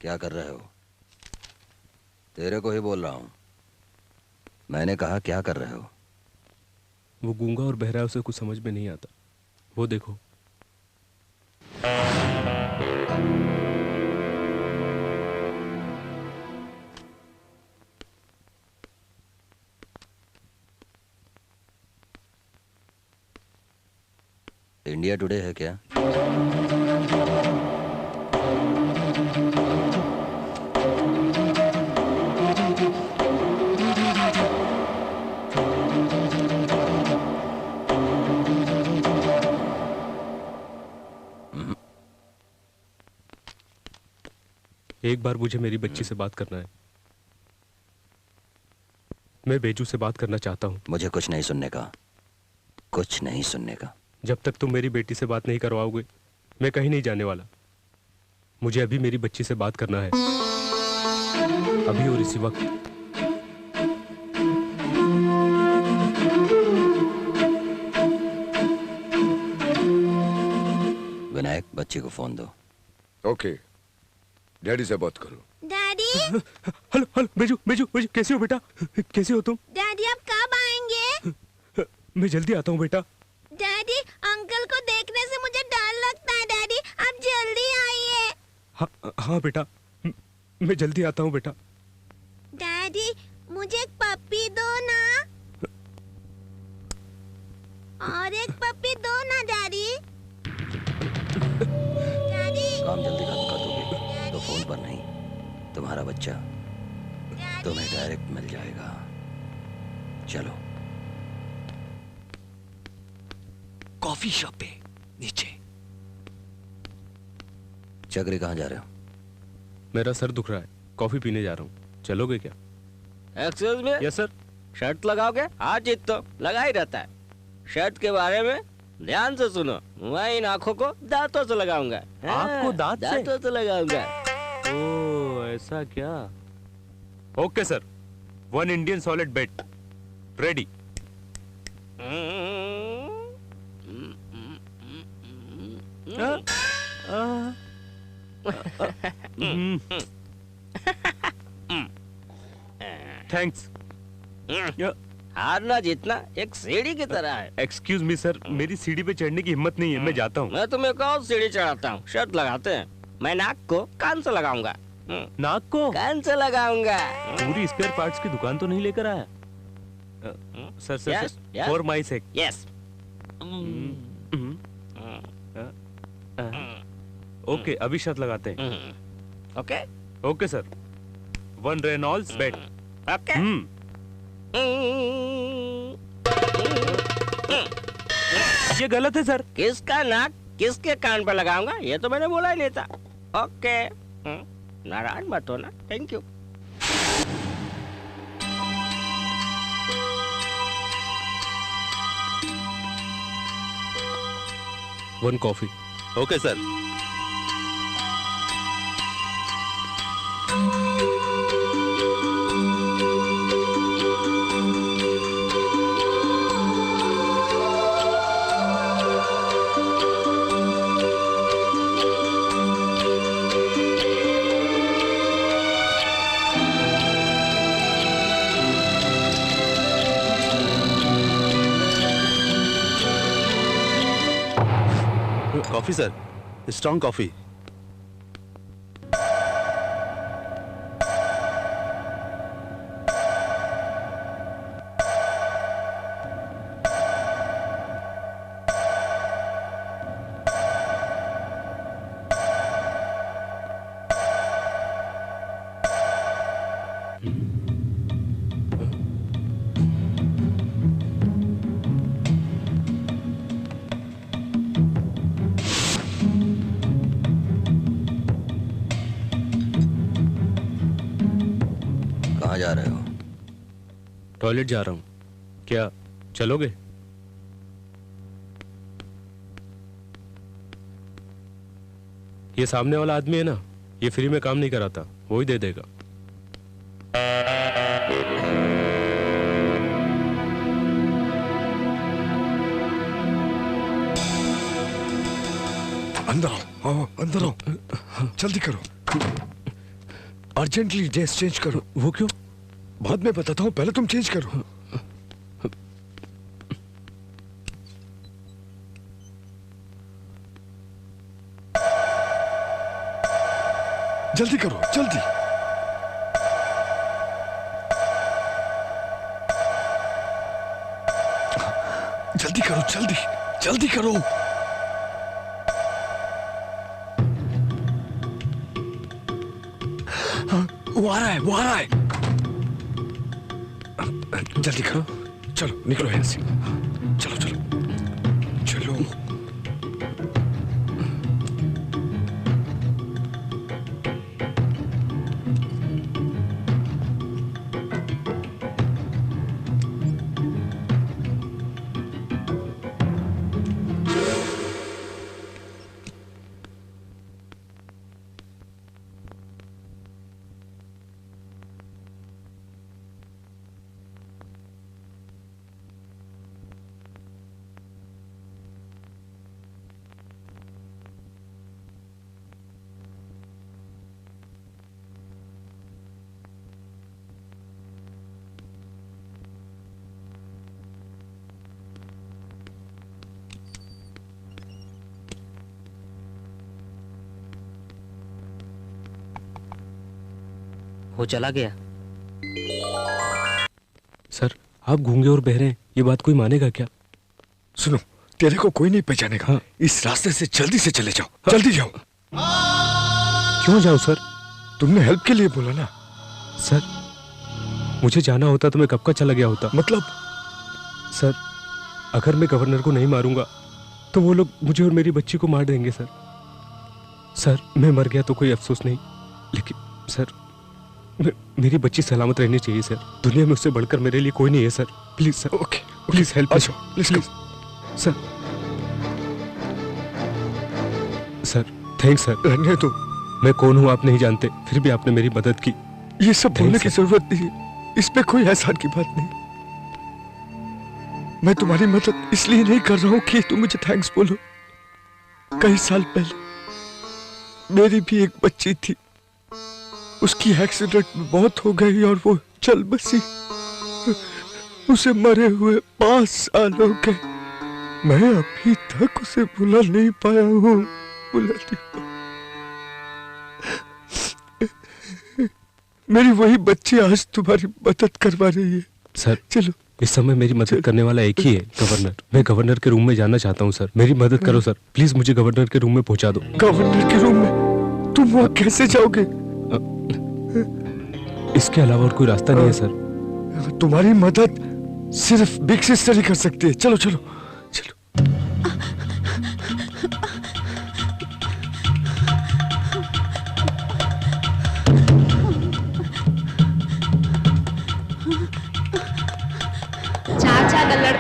क्या कर रहे हो? तेरे को ही बोल रहा हूं। मैंने कहा क्या कर रहे हो? वो गूंगा और बहरा है, उसे कुछ समझ में नहीं आता। वो देखो। इंडिया टुडे है क्या? एक बार मुझे मेरी बच्ची से बात करना है। मैं बेजू से बात करना चाहता हूँ। मुझे कुछ नहीं सुनने का, कुछ नहीं सुनने का। जब तक तुम मेरी बेटी से बात नहीं करवाओगे मैं कहीं नहीं जाने वाला। मुझे अभी मेरी बच्ची से बात करना है, अभी और इसी वक्त। विनायक, बच्ची को फोन दो। ओके, डैडी से बात करो। Daddy. Hello hello, Beju Beju Beju, कैसे हो बेटा? कैसे हो तुम? डैडी आप कब आएंगे? मैं जल्दी आता हूँ बेटा। डैडी, अंकल को देखने से मुझे डर लगता है। डैडी आप जल्दी आइए। हाँ बेटा, मैं जल्दी आता हूँ बेटा। डैडी मुझे एक पप्पी दो ना, और एक पप्पी दो ना डैडी। डैडी काम जल्दी खत्म कर दोगे तो फोन पर नहीं, तुम्हारा बच्चा तुम्हें डायरेक्ट मिल जाएगा। चलो। कॉफी शॉप पे नीचे। चक्री, कहाँ जा रहे हो? मेरा सर दुख रहा है, कॉफी पीने जा रहा हूँ। चलोगे क्या? Excuse me. Yes sir. Shirt लगाओगे? आज जीत तो लगा ही रहता है। शर्ट के बारे में ध्यान से सुनो। मैं इन आंखों को दांतों से लगाऊंगा। आपको दांतों से लगाऊंगा। ओह ऐसा क्या? ओके सर, 1 इंडियन सॉलिड बेट रेडी। थैंक्स। हारना जीतना एक सीढ़ी की तरह है। एक्सक्यूज मी सर, मेरी सीढ़ी पे चढ़ने की हिम्मत नहीं है, मैं जाता हूँ। मैं तुम्हें कौन सीढ़ी चढ़ाता हूँ? शर्ट लगाते हैं। मैं नाक को कान से लगाऊंगा। नाक को कान से लगाऊंगा। पूरी स्पेयर पार्ट्स की दुकान तो नहीं लेकर आया? Sir sir Yes, yes. For my sake. Yes. Okay, अभी शर्त लगाते हैं। Okay okay sir, 1 Reynolds bet. Okay. ये गलत है सर। किसका नाक किसके कान पर लगाऊंगा ये तो मैंने बोला ही नहीं था। ओके नाराज मत हो ना। Thank you. One coffee. Okay sir. Coffee sir, strong coffee. कहाँ जा रहे हो? टॉयलेट जा रहा हूँ। क्या चलोगे? ये सामने वाला आदमी है ना, ये फ्री में काम नहीं कराता, वो ही दे देगा। अंदर आओ, अंदर आओ, जल्दी करो, अर्जेंटली ड्रेस चेंज करो। वो क्यों? बाद में बताता हूँ, पहले तुम चेंज करो। जल्दी करो, जल्दी। जल्दी करो, जल्दी जल्दी करो। वो आ रहा है, वो आ रहा है। जल्दी करो, चलो निकलो यहाँ से। चलो चलो चलो। वो चला गया। सर, आप गूंगे और बहरे हैं, ये बात कोई मानेगा क्या? सुनो, तेरे को कोई नहीं पहचानेगा। हाँ। इस रास्ते से जल्दी से चले जाओ। हाँ। जल्दी जाओ। क्यों जाऊं सर? तुमने हेल्प के लिए बोला ना। सर, मुझे जाना होता तो मैं कब का चला गया होता। मतलब? सर, अगर मैं गवर्नर को नहीं मारूंगा तो वो लोग मुझे और मेरी बच्ची को मार देंगे सर। सर, मैं मर गया तो कोई अफसोस नहीं, लेकिन सर मेरी बच्ची सलामत रहनी चाहिए सर। दुनिया में उससे बढ़कर मेरे लिए कोई नहीं है sir. Please sir. Okay, please help. अच्छा, please sir. Sir thanks sir. रहने दो। मैं कौन हूँ आप नहीं जानते, फिर भी आपने मेरी मदद की। ये सब बोलने की जरूरत नहीं, इसमें कोई एहसान की बात नहीं। मैं तुम्हारी मदद इसलिए नहीं कर रहा हूँ कि तुम मुझे थैंक्स बोलो। कई साल पहले मेरी भी एक बच्ची थी, उसकी एक्सीडेंट में मौत हो गई और वो चल बसी। उसे मरे हुए 5 साल हो गए। मैं अभी तक उसे भुला नहीं पाया हूँ। भुला नहीं पाया। मेरी वही बच्ची आज तुम्हारी मदद करवा रही है। सर चलो। इस समय मेरी मदद करने वाला एक ही है, गवर्नर। मैं गवर्नर के रूम में जाना चाहता हूँ सर। मेरी मदद करो सर, प्लीज मुझे गवर्नर के रूम में पहुँचा दो। गवर्नर के रूम में? तुम वहाँ कैसे जाओगे? इसके अलावा और कोई रास्ता नहीं है सर। तुम्हारी मदद सिर्फ बिग सिस्टर ही कर सकती है। चलो चलो चलो।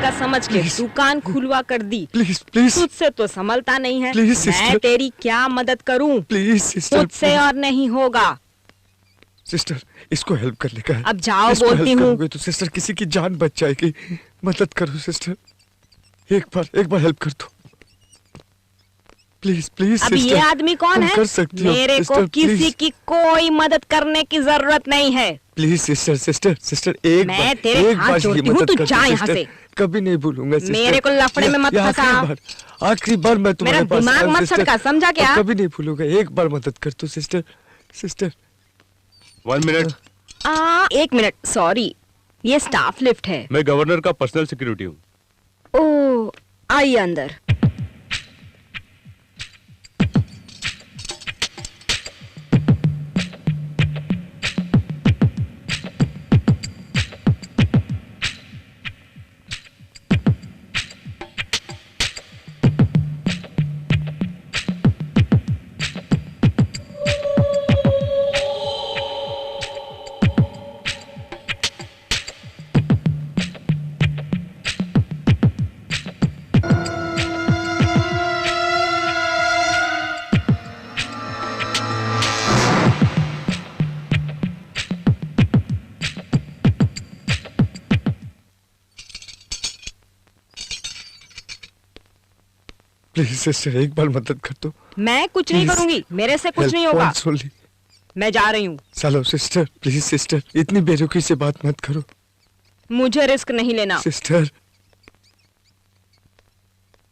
का समझ के दुकान खुलवा कर दी। प्लीज प्लीज, तुझसे तो संभलता नहीं है। प्लीज मैं सिस्टर, तेरी क्या मदद करूं? प्लीज सिस्टर, तुझसे और नहीं होगा। सिस्टर इसको हेल्प करने का है। अब जाओ, इसको बोलती हेल्प हूँ। करोगे तो सिस्टर किसी की जान बच जाएगी। मदद करो सिस्टर, एक बार हेल्प कर दो प्लीज प्लीज। अब ये आदमी कौन है? कर सकती हो मेरे सिस्टर, को किसी प्लीज। की कोई मदद करने की जरूरत नहीं है। प्लीज सिस्टर सिस्टर सिस्टर, एक मैं बार तेरे एक हाथ बार जोड़ती की हूँ, मदद तू कर जा दो यहाँ सिस्टर। से। कभी नहीं भूलूंगा सिस्टर। मेरे को लफड़े में मत ये फंसा। आखिरी बार मैं तुम्हारे मेरा पास दिमाग आया हूँ, मत सिस्टर। सटका, समझा क्या? और कभी नहीं भूलूंगा, एक बार मदद कर दो sister sister. 1 minute. 1 minute, sorry, ये स्टाफ लिफ्ट है। मैं गवर्नर का पर्सनल सिक्योरिटी हूँ। ओह, आइए अंदर। प्लीज सिस्टर एक बार मदद कर दो। मैं कुछ नहीं Please. करूंगी, मेरे से कुछ Help नहीं होगा। wants only. मैं जा रही हूँ। चलो सिस्टर, प्लीज सिस्टर, इतनी बेरुखी से बात मत करो मुझे रिस्क नहीं लेना। सिस्टर।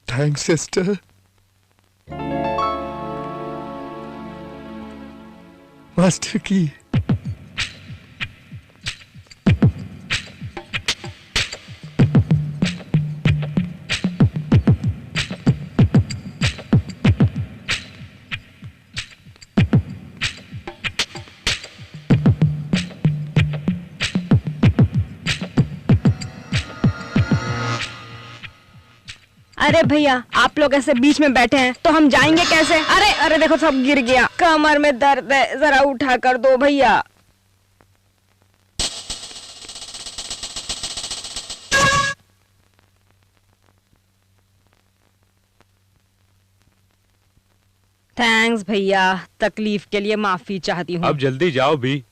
Thanks sister. मास्टर की अरे भैया, आप लोग ऐसे बीच में बैठे हैं तो हम जाएंगे कैसे? अरे अरे देखो, सब गिर गया, कमर में दर्द है, जरा उठा कर दो भैया। थैंक्स भैया, तकलीफ के लिए माफी चाहती हूँ। अब जल्दी जाओ भी।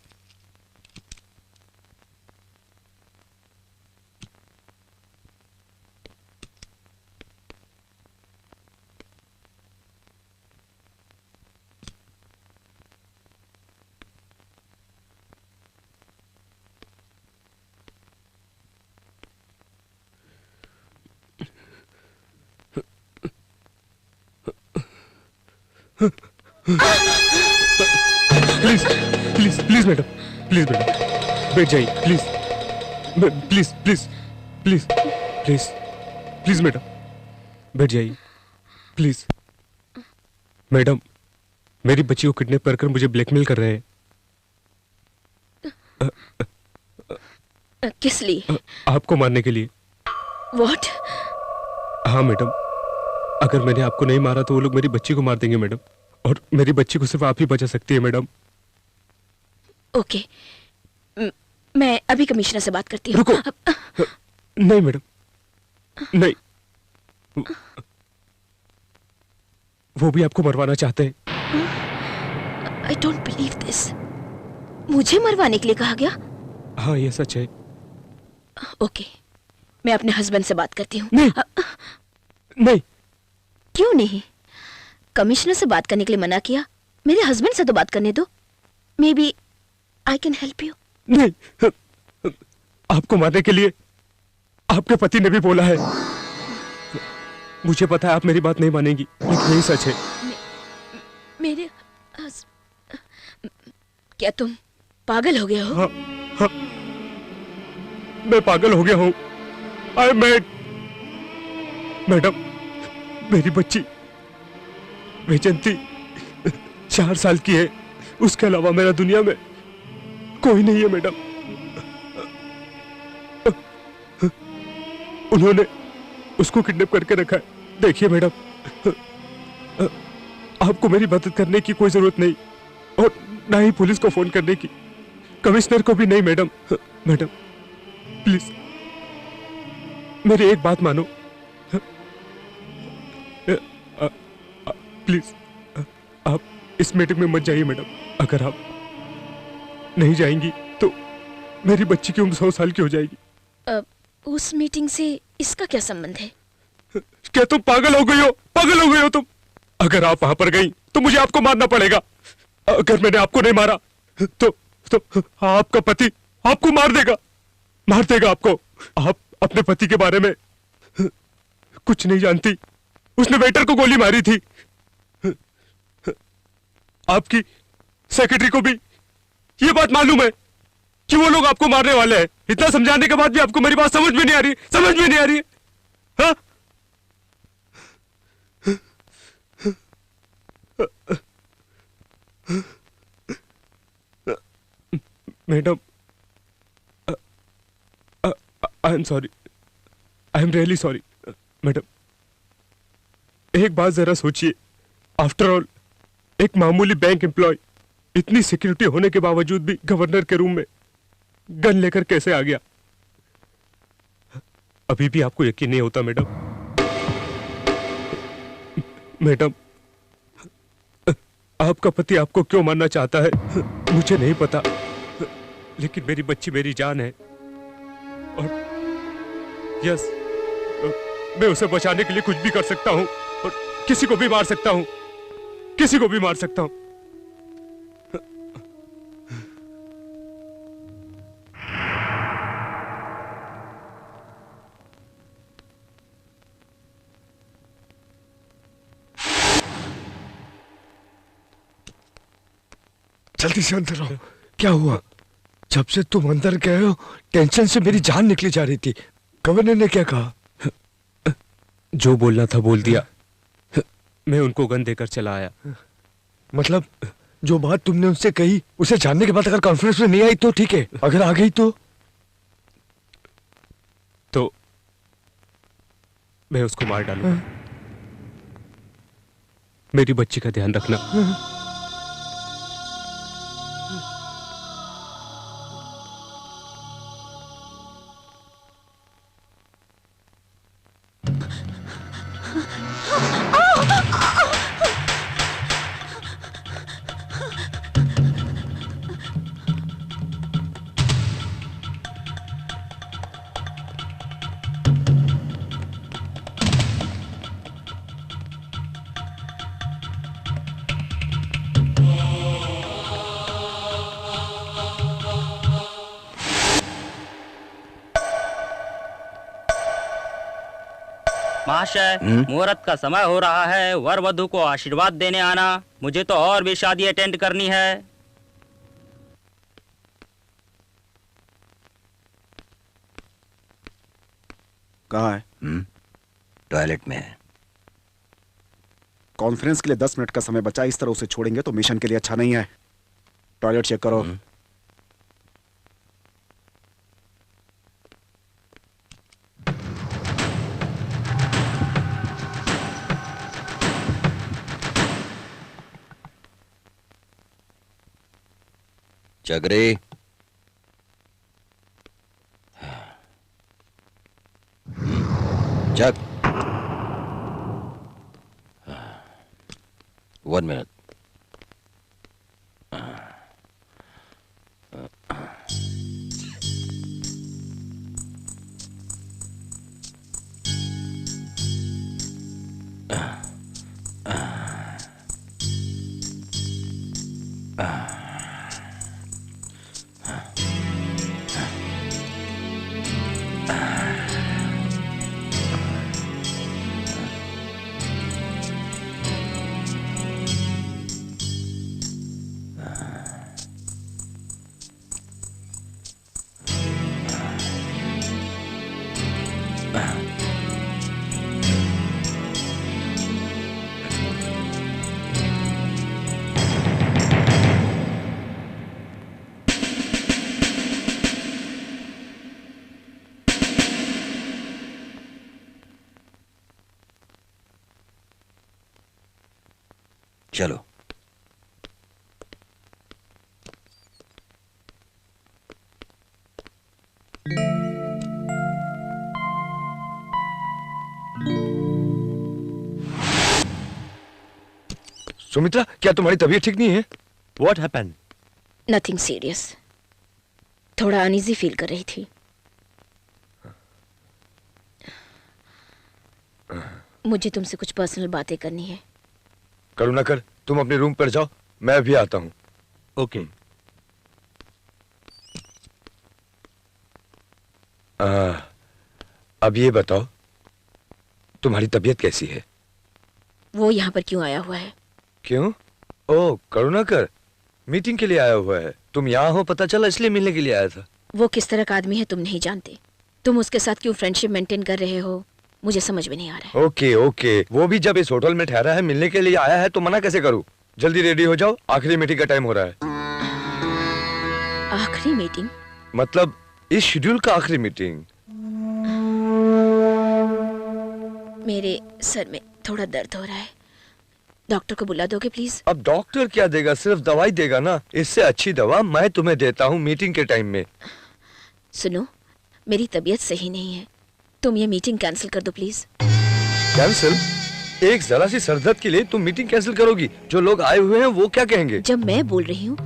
Please please please madam, please madam बैठ जाइए please. Please please please please please madam बैठ जाइए प्लीज। मैडम, मेरी बच्ची को किडनैप कर मुझे ब्लैकमेल कर रहे हैं। किस लिए? आपको मारने के लिए। What? हाँ मैडम, अगर मैंने आपको नहीं मारा तो वो लोग मेरी बच्ची को मार देंगे मैडम, और मेरी बच्ची को सिर्फ आप ही बचा सकती है मैडम। ओके, मैं अभी कमिश्नर से बात करती हूँ। रुको। नहीं मैडम, नहीं, वो भी आपको मरवाना चाहते हैं। I don't believe this. मुझे मरवाने के लिए कहा गया? हाँ ये सच है। ओके, मैं अपने हस्बैंड से बात करती हूँ। नहीं, नहीं। क्यों नहीं? कमिश्नर से बात करने के लिए मना किया, मेरे हस्बैंड से तो बात करने दो। Maybe I can help you. नहीं, आपको मारने के लिए आपके पति ने भी बोला है। मुझे पता है आप मेरी बात नहीं मानेंगी, लेकिन यही सच है। मेरे क्या तुम पागल हो गए हो? हाँ, हाँ, मैं पागल हो गया हूँ। आई मैड। मैडम, मेरी बच्ची वैजंती 4 साल की है, उसके अलावा मेरा दुनिया में कोई नहीं है मैडम। उन्होंने उसको किडनैप करके रखा है। देखिए मैडम, आपको मेरी मदद करने की कोई जरूरत नहीं, और ना ही पुलिस को फोन करने की, कमिश्नर को भी नहीं मैडम। मैडम प्लीज मेरी एक बात मानो, प्लीज आप इस मीटिंग में मत जाइए मैडम। अगर आप नहीं जाएंगी तो मेरी बच्ची की उम्र 100 साल की हो जाएगी। उस मीटिंग से इसका क्या संबंध है? क्या तुम पागल हो गई हो? पागल हो गई हो तुम? अगर आप वहां पर गई तो मुझे आपको मारना पड़ेगा। अगर मैंने आपको नहीं मारा तो आपका पति आपको मार देगा आपको। आप अपने पति के बारे में कुछ नहीं जानती। उसने वेटर को गोली मारी थी। आपकी सेक्रेटरी को भी ये बात मालूम है कि वो लोग आपको मारने वाले हैं। इतना समझाने के बाद भी आपको मेरी बात समझ में नहीं आ रही, समझ में नहीं आ रही है। हाँ? Madam, I am sorry, I am really sorry madam. एक बात जरा सोचिए, आफ्टर ऑल एक मामूली बैंक एम्प्लॉय इतनी सिक्योरिटी होने के बावजूद भी गवर्नर के रूम में गन लेकर कैसे आ गया? अभी भी आपको यकीन नहीं होता मैडम? मैडम, आपका पति आपको क्यों मारना चाहता है मुझे नहीं पता, लेकिन मेरी बच्ची मेरी जान है और यस, मैं उसे बचाने के लिए कुछ भी कर सकता हूं और किसी को भी मार सकता हूं, किसी को भी मार सकता हूं। जल्दी से अंदर आओ। क्या हुआ? जब से तुम अंदर गए हो टेंशन से मेरी जान निकली जा रही थी। गवर्नर ने क्या कहा? जो बोलना था बोल दिया। मैं उनको गन देकर चला आया। मतलब जो बात तुमने उनसे कही उसे जानने के बाद अगर कॉन्फ्रेंस में नहीं आई तो ठीक है, अगर आ गई तो मैं उसको मार डालूंगा। मेरी बच्ची का ध्यान रखना। महाशय, मुहूर्त का समय हो रहा है। वर वधू को आशीर्वाद देने आना। मुझे तो और भी शादी अटेंड करनी है। कहाँ है? टॉयलेट में है। कॉन्फ्रेंस के लिए 10 मिनट का समय बचा। इस तरह उसे छोड़ेंगे तो मिशन के लिए अच्छा नहीं है। टॉयलेट चेक करो। चगरे, चक। 1 minute. चलो। सुमित्रा, क्या तुम्हारी तबीयत ठीक नहीं है? What happened? नथिंग सीरियस, थोड़ा अनईजी फील कर रही थी। मुझे तुमसे कुछ पर्सनल बातें करनी है। करुणाकर, तुम अपने रूम पर जाओ, मैं अभी आता हूँ। ओके। अब ये बताओ, तुम्हारी तबीयत कैसी है? वो यहाँ पर क्यों आया हुआ है? क्यों? ओह करुणाकर, मीटिंग के लिए आया हुआ है। तुम यहाँ हो पता चला, इसलिए मिलने के लिए आया था। वो किस तरह का आदमी है तुम नहीं जानते। तुम उसके साथ क्यों फ्रेंडशिप मेंटेन कर रहे हो, मुझे समझ में नहीं आ रहा है। ओके ओके, वो भी जब इस होटल में ठहरा है, मिलने के लिए आया है, तो मना कैसे करूँ? जल्दी रेडी हो जाओ, आखिरी मीटिंग का टाइम हो रहा है। आखिरी मीटिंग? मतलब इस शेड्यूल का आखिरी मीटिंग। मेरे सर में थोड़ा दर्द हो रहा है, डॉक्टर को बुला दोगे प्लीज? अब डॉक्टर क्या देगा, सिर्फ दवाई देगा ना। इससे अच्छी दवा मैं तुम्हें देता हूँ मीटिंग के टाइम में। सुनो, मेरी तबीयत सही नहीं है, तुम ये मीटिंग कैंसिल कर दो प्लीज। कैंसिल? एक जरा सी सरदर्द के लिए तुम मीटिंग कैंसिल करोगी? जो लोग आए हुए हैं वो क्या कहेंगे? जब मैं बोल रही हूँ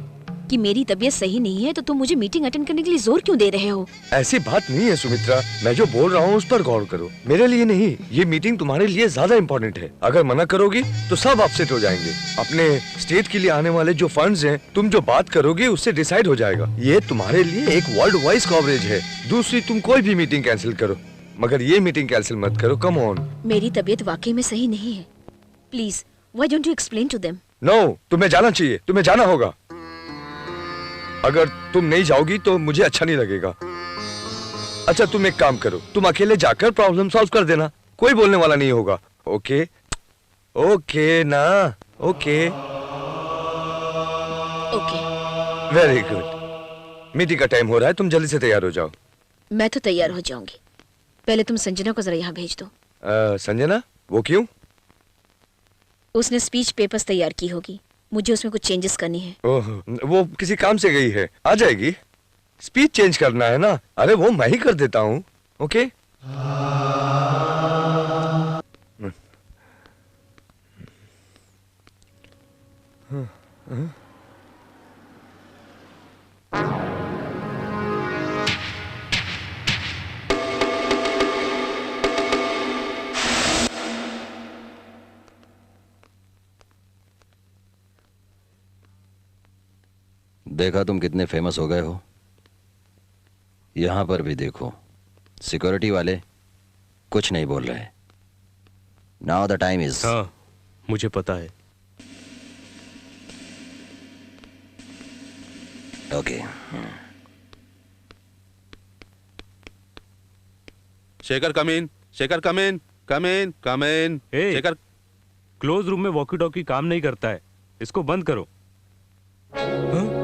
कि मेरी तबीयत सही नहीं है, तो तुम मुझे मीटिंग अटेंड करने के लिए जोर क्यों दे रहे हो? ऐसी बात नहीं है सुमित्रा, मैं जो बोल रहा हूँ उस पर गौर करो। मेरे लिए नहीं, ये मीटिंग तुम्हारे लिए ज्यादा इम्पोर्टेंट है। अगर मना करोगी तो सब अपसेट हो जाएंगे। अपने स्टेट के लिए आने वाले जो फंड्स हैं, तुम जो बात करोगे उससे डिसाइड हो जाएगा। ये तुम्हारे लिए एक वर्ल्ड वाइड कवरेज है। दूसरी, तुम कोई भी मीटिंग कैंसिल करो, मगर ये मीटिंग कैंसिल मत करो। Come on. मेरी तबीयत वाकई में सही नहीं है, please why don't you explain to them? No, तुम्हें जाना चाहिए, तुम्हें जाना होगा। अगर तुम नहीं जाओगी तो मुझे अच्छा नहीं लगेगा। अच्छा तुम एक काम करो, तुम अकेले जाकर प्रॉब्लम सॉल्व कर देना, कोई बोलने वाला नहीं होगा। ओके ओके ना? Okay okay, very good. Meeting का टाइम हो रहा है, तुम जल्दी से तैयार हो जाओ। मैं तो तैयार हो जाऊंगी, पहले तुम संजना को जरा यहाँ भेज दो। संजना? वो क्यों? उसने स्पीच पेपर्स तैयार की होगी, मुझे उसमें कुछ चेंजेस करनी है। ओह, वो किसी काम से गई है, आ जाएगी। स्पीच चेंज करना है ना? अरे वो मैं ही कर देता हूँ। ओके देखा तुम कितने फेमस हो गए हो। यहां पर भी देखो, सिक्योरिटी वाले कुछ नहीं बोल रहे। Now the time is. हाँ, मुझे पता है। ओके। शेखर कम इन, शेखर कम इन, कम इन, कम इन। शेखर, क्लोज रूम में वॉकी टॉकी काम नहीं करता है, इसको बंद करो। हाँ?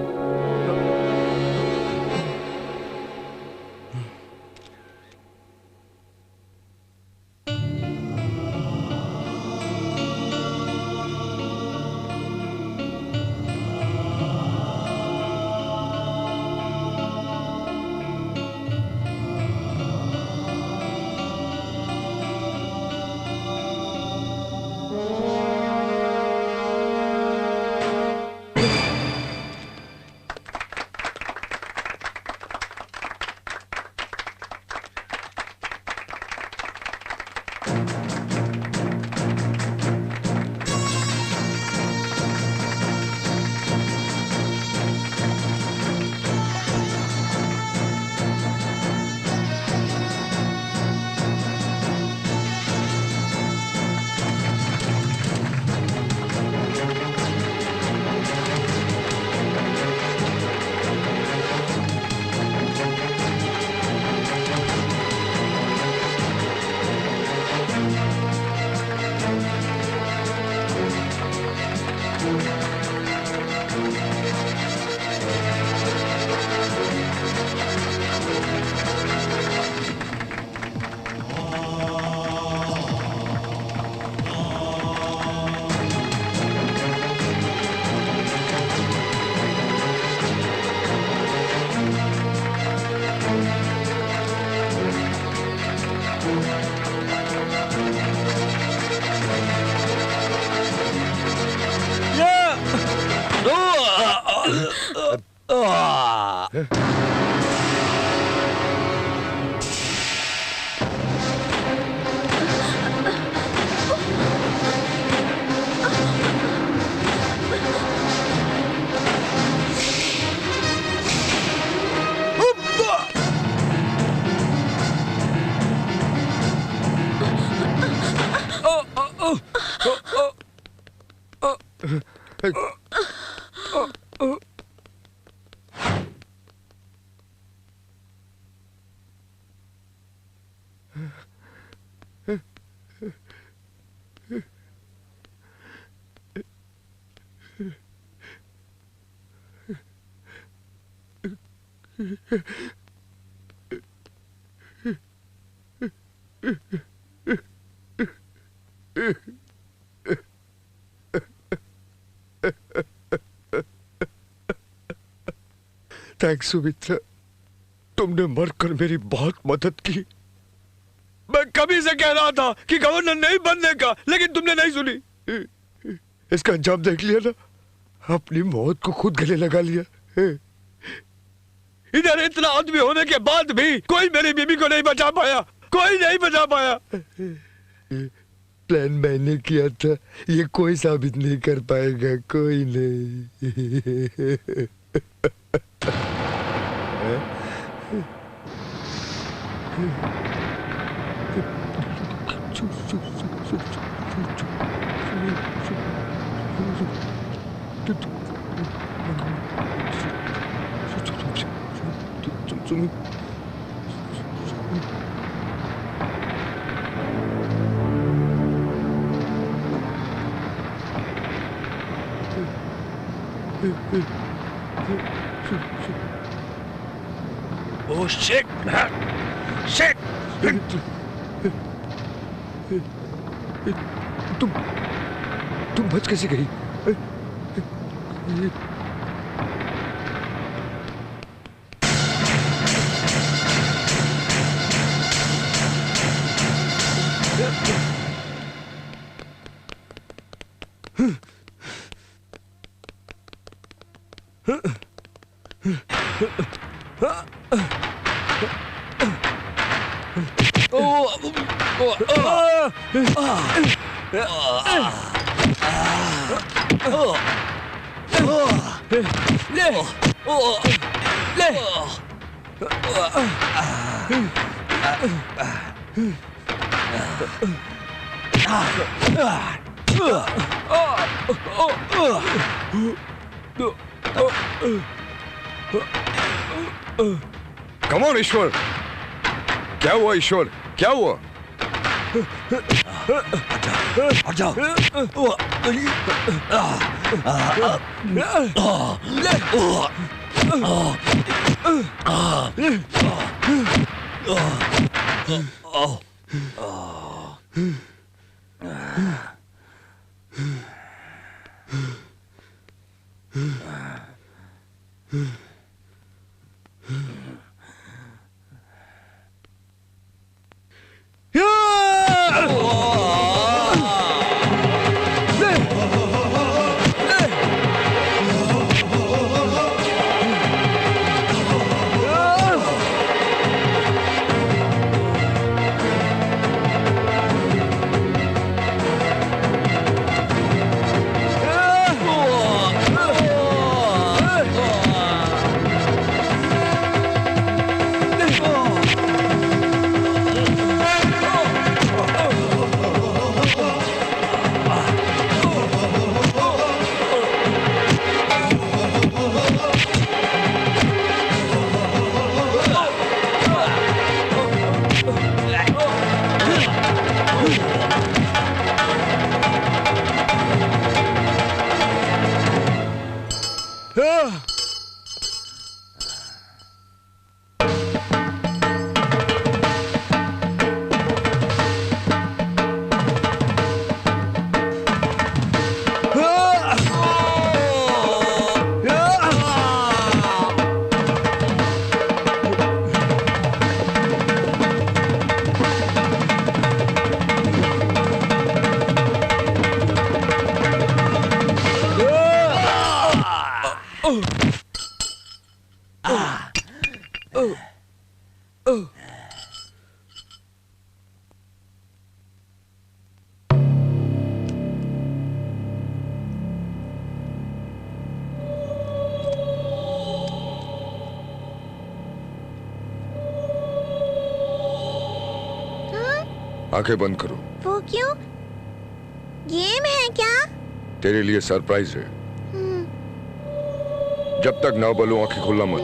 थैंक्स सुमित्रा, तुमने मरकर मेरी बहुत मदद की। मैं कभी से कह रहा था कि गवर्नर नहीं बनने का, लेकिन तुमने नहीं सुनी। इसका अंजाम देख लिया ना, अपनी मौत को खुद गले लगा लिया। इधर इतना आदमी होने के बाद भी कोई मेरी बीबी को नहीं बचा पाया, कोई नहीं बचा पाया। प्लान मैंने किया था, ये कोई साबित नहीं कर पाएगा, कोई नहीं। Oh shit! Shit! तुम बच कैसे गई? कम ऑन ईश्वर, क्या हुआ ईश्वर, क्या हुआ? हट जाओ। आंखें बंद करो। वो क्यों? गेम है क्या? तेरे लिए सरप्राइज है। जब तक ना बोलो आंखें खोलना मत।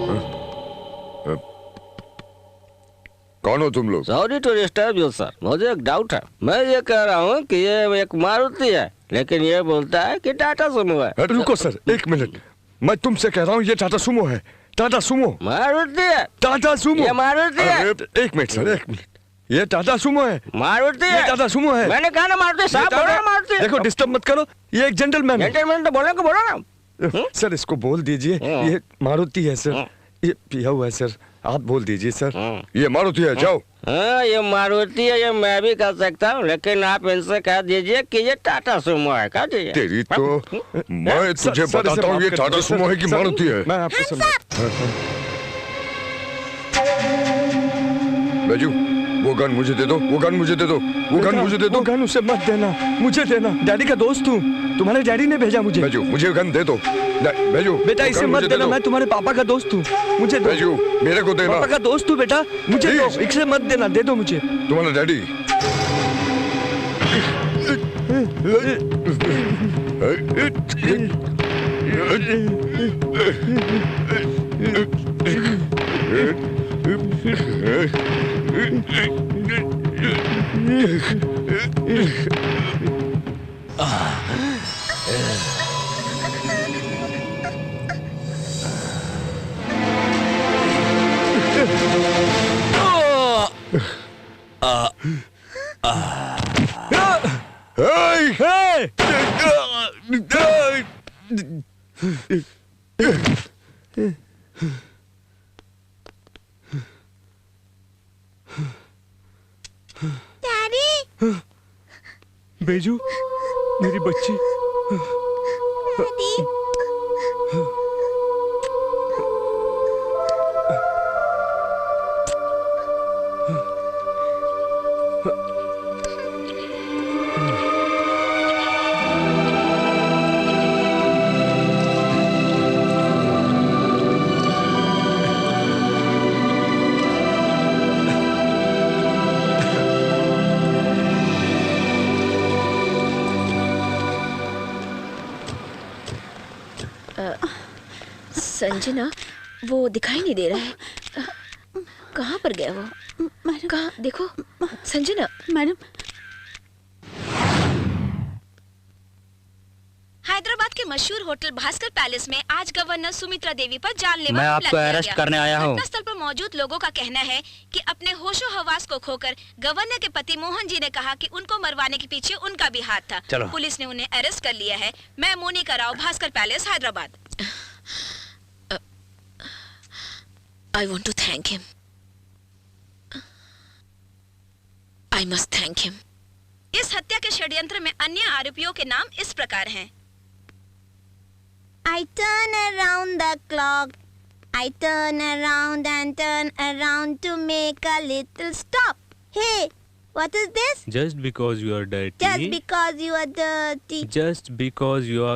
कौन हो तुम लोग? Sorry to disturb you sir, मुझे एक डाउट है। मैं ये कह रहा हूँ कि ये एक मारुति है, लेकिन ये बोलता है कि टाटा सुमो है। रुको सर, एक मिनट। मैं तुमसे कह रहा हूँ ये टाटा सुमो है। टाटा सुमो मारुति है। टाटा सुमो ये मारुति है। एक मिनट सर, एक मिनट। ये टाटा सुमो है। मारुति है। ये टाटा सुमो है। मैंने कहा ना मारुति, साहब बोल रहा है मारुति। देखो डिस्टर्ब मत करो, ये एक जेंटलमैन है। जेंटलमैन तो बोलने को बोलो ना। सर इसको बोल दीजिए ये मारुति है सर। ये पिया हुआ है सर, आप बोल दीजिए सर। ये मारुति है, जाओ। हाँ ये मारुति है, ये मैं भी कर सकता हूँ, लेकिन आप इनसे कह दीजिए कि ये टाटा सुमो है। कह दीजिए। तेरी तो मैं तुझे बताता हूँ ये टाटा सुमो है कि मारुति है। मैं आपको बैजू, वो गन मुझे दे दो, वो गन मुझे दे दो, वो गन मुझे दे दो। गन उसे मत देना, मुझे देना। डैडी का दोस्त हूँ, तुम्हारे डैडी ने भेजा मुझे। बैजू मुझे गन दे दो। बैजू बेटा इसे मत देना, मैं तुम्हारे पापा का दोस्त हूँ, मुझे दो। बैजू मेरे को देना। पापा का दोस्त हूँ बेटा, मुझे दो। इसे मत देना, दे दो मुझे। तुम्हारा डैडी डैडी। बेजू मेरी बच्ची। डैडी। संजना, वो दिखाई नहीं दे रहा है। कहाँ पर गया वो? कहाँ? देखो संजना। मैडम, हैदराबाद के मशहूर होटल भास्कर पैलेस में आज गवर्नर सुमित्रा देवी पर जानलेवा मैं हमला आपको किया अरेस्ट गया। करने आया हूँ। घटनास्थल पर मौजूद लोगों का कहना है कि अपने होशो हवास को खोकर गवर्नर के पति मोहन जी ने कहा कि उनको मरवाने के पीछे उनका भी हाथ था। चलो। पुलिस ने उन्हें अरेस्ट कर लिया है। मैं Monika Rao, Bhaskar Palace, Hyderabad. I want to thank him. I must thank him. इस हत्या के षड्यंत्र में अन्य आरोपियों के नाम इस प्रकार हैं। I turn around the clock. I turn around and turn around to make a little stop. Hey, what is this? Just because you are dirty. Just because you are dirty. Just because you are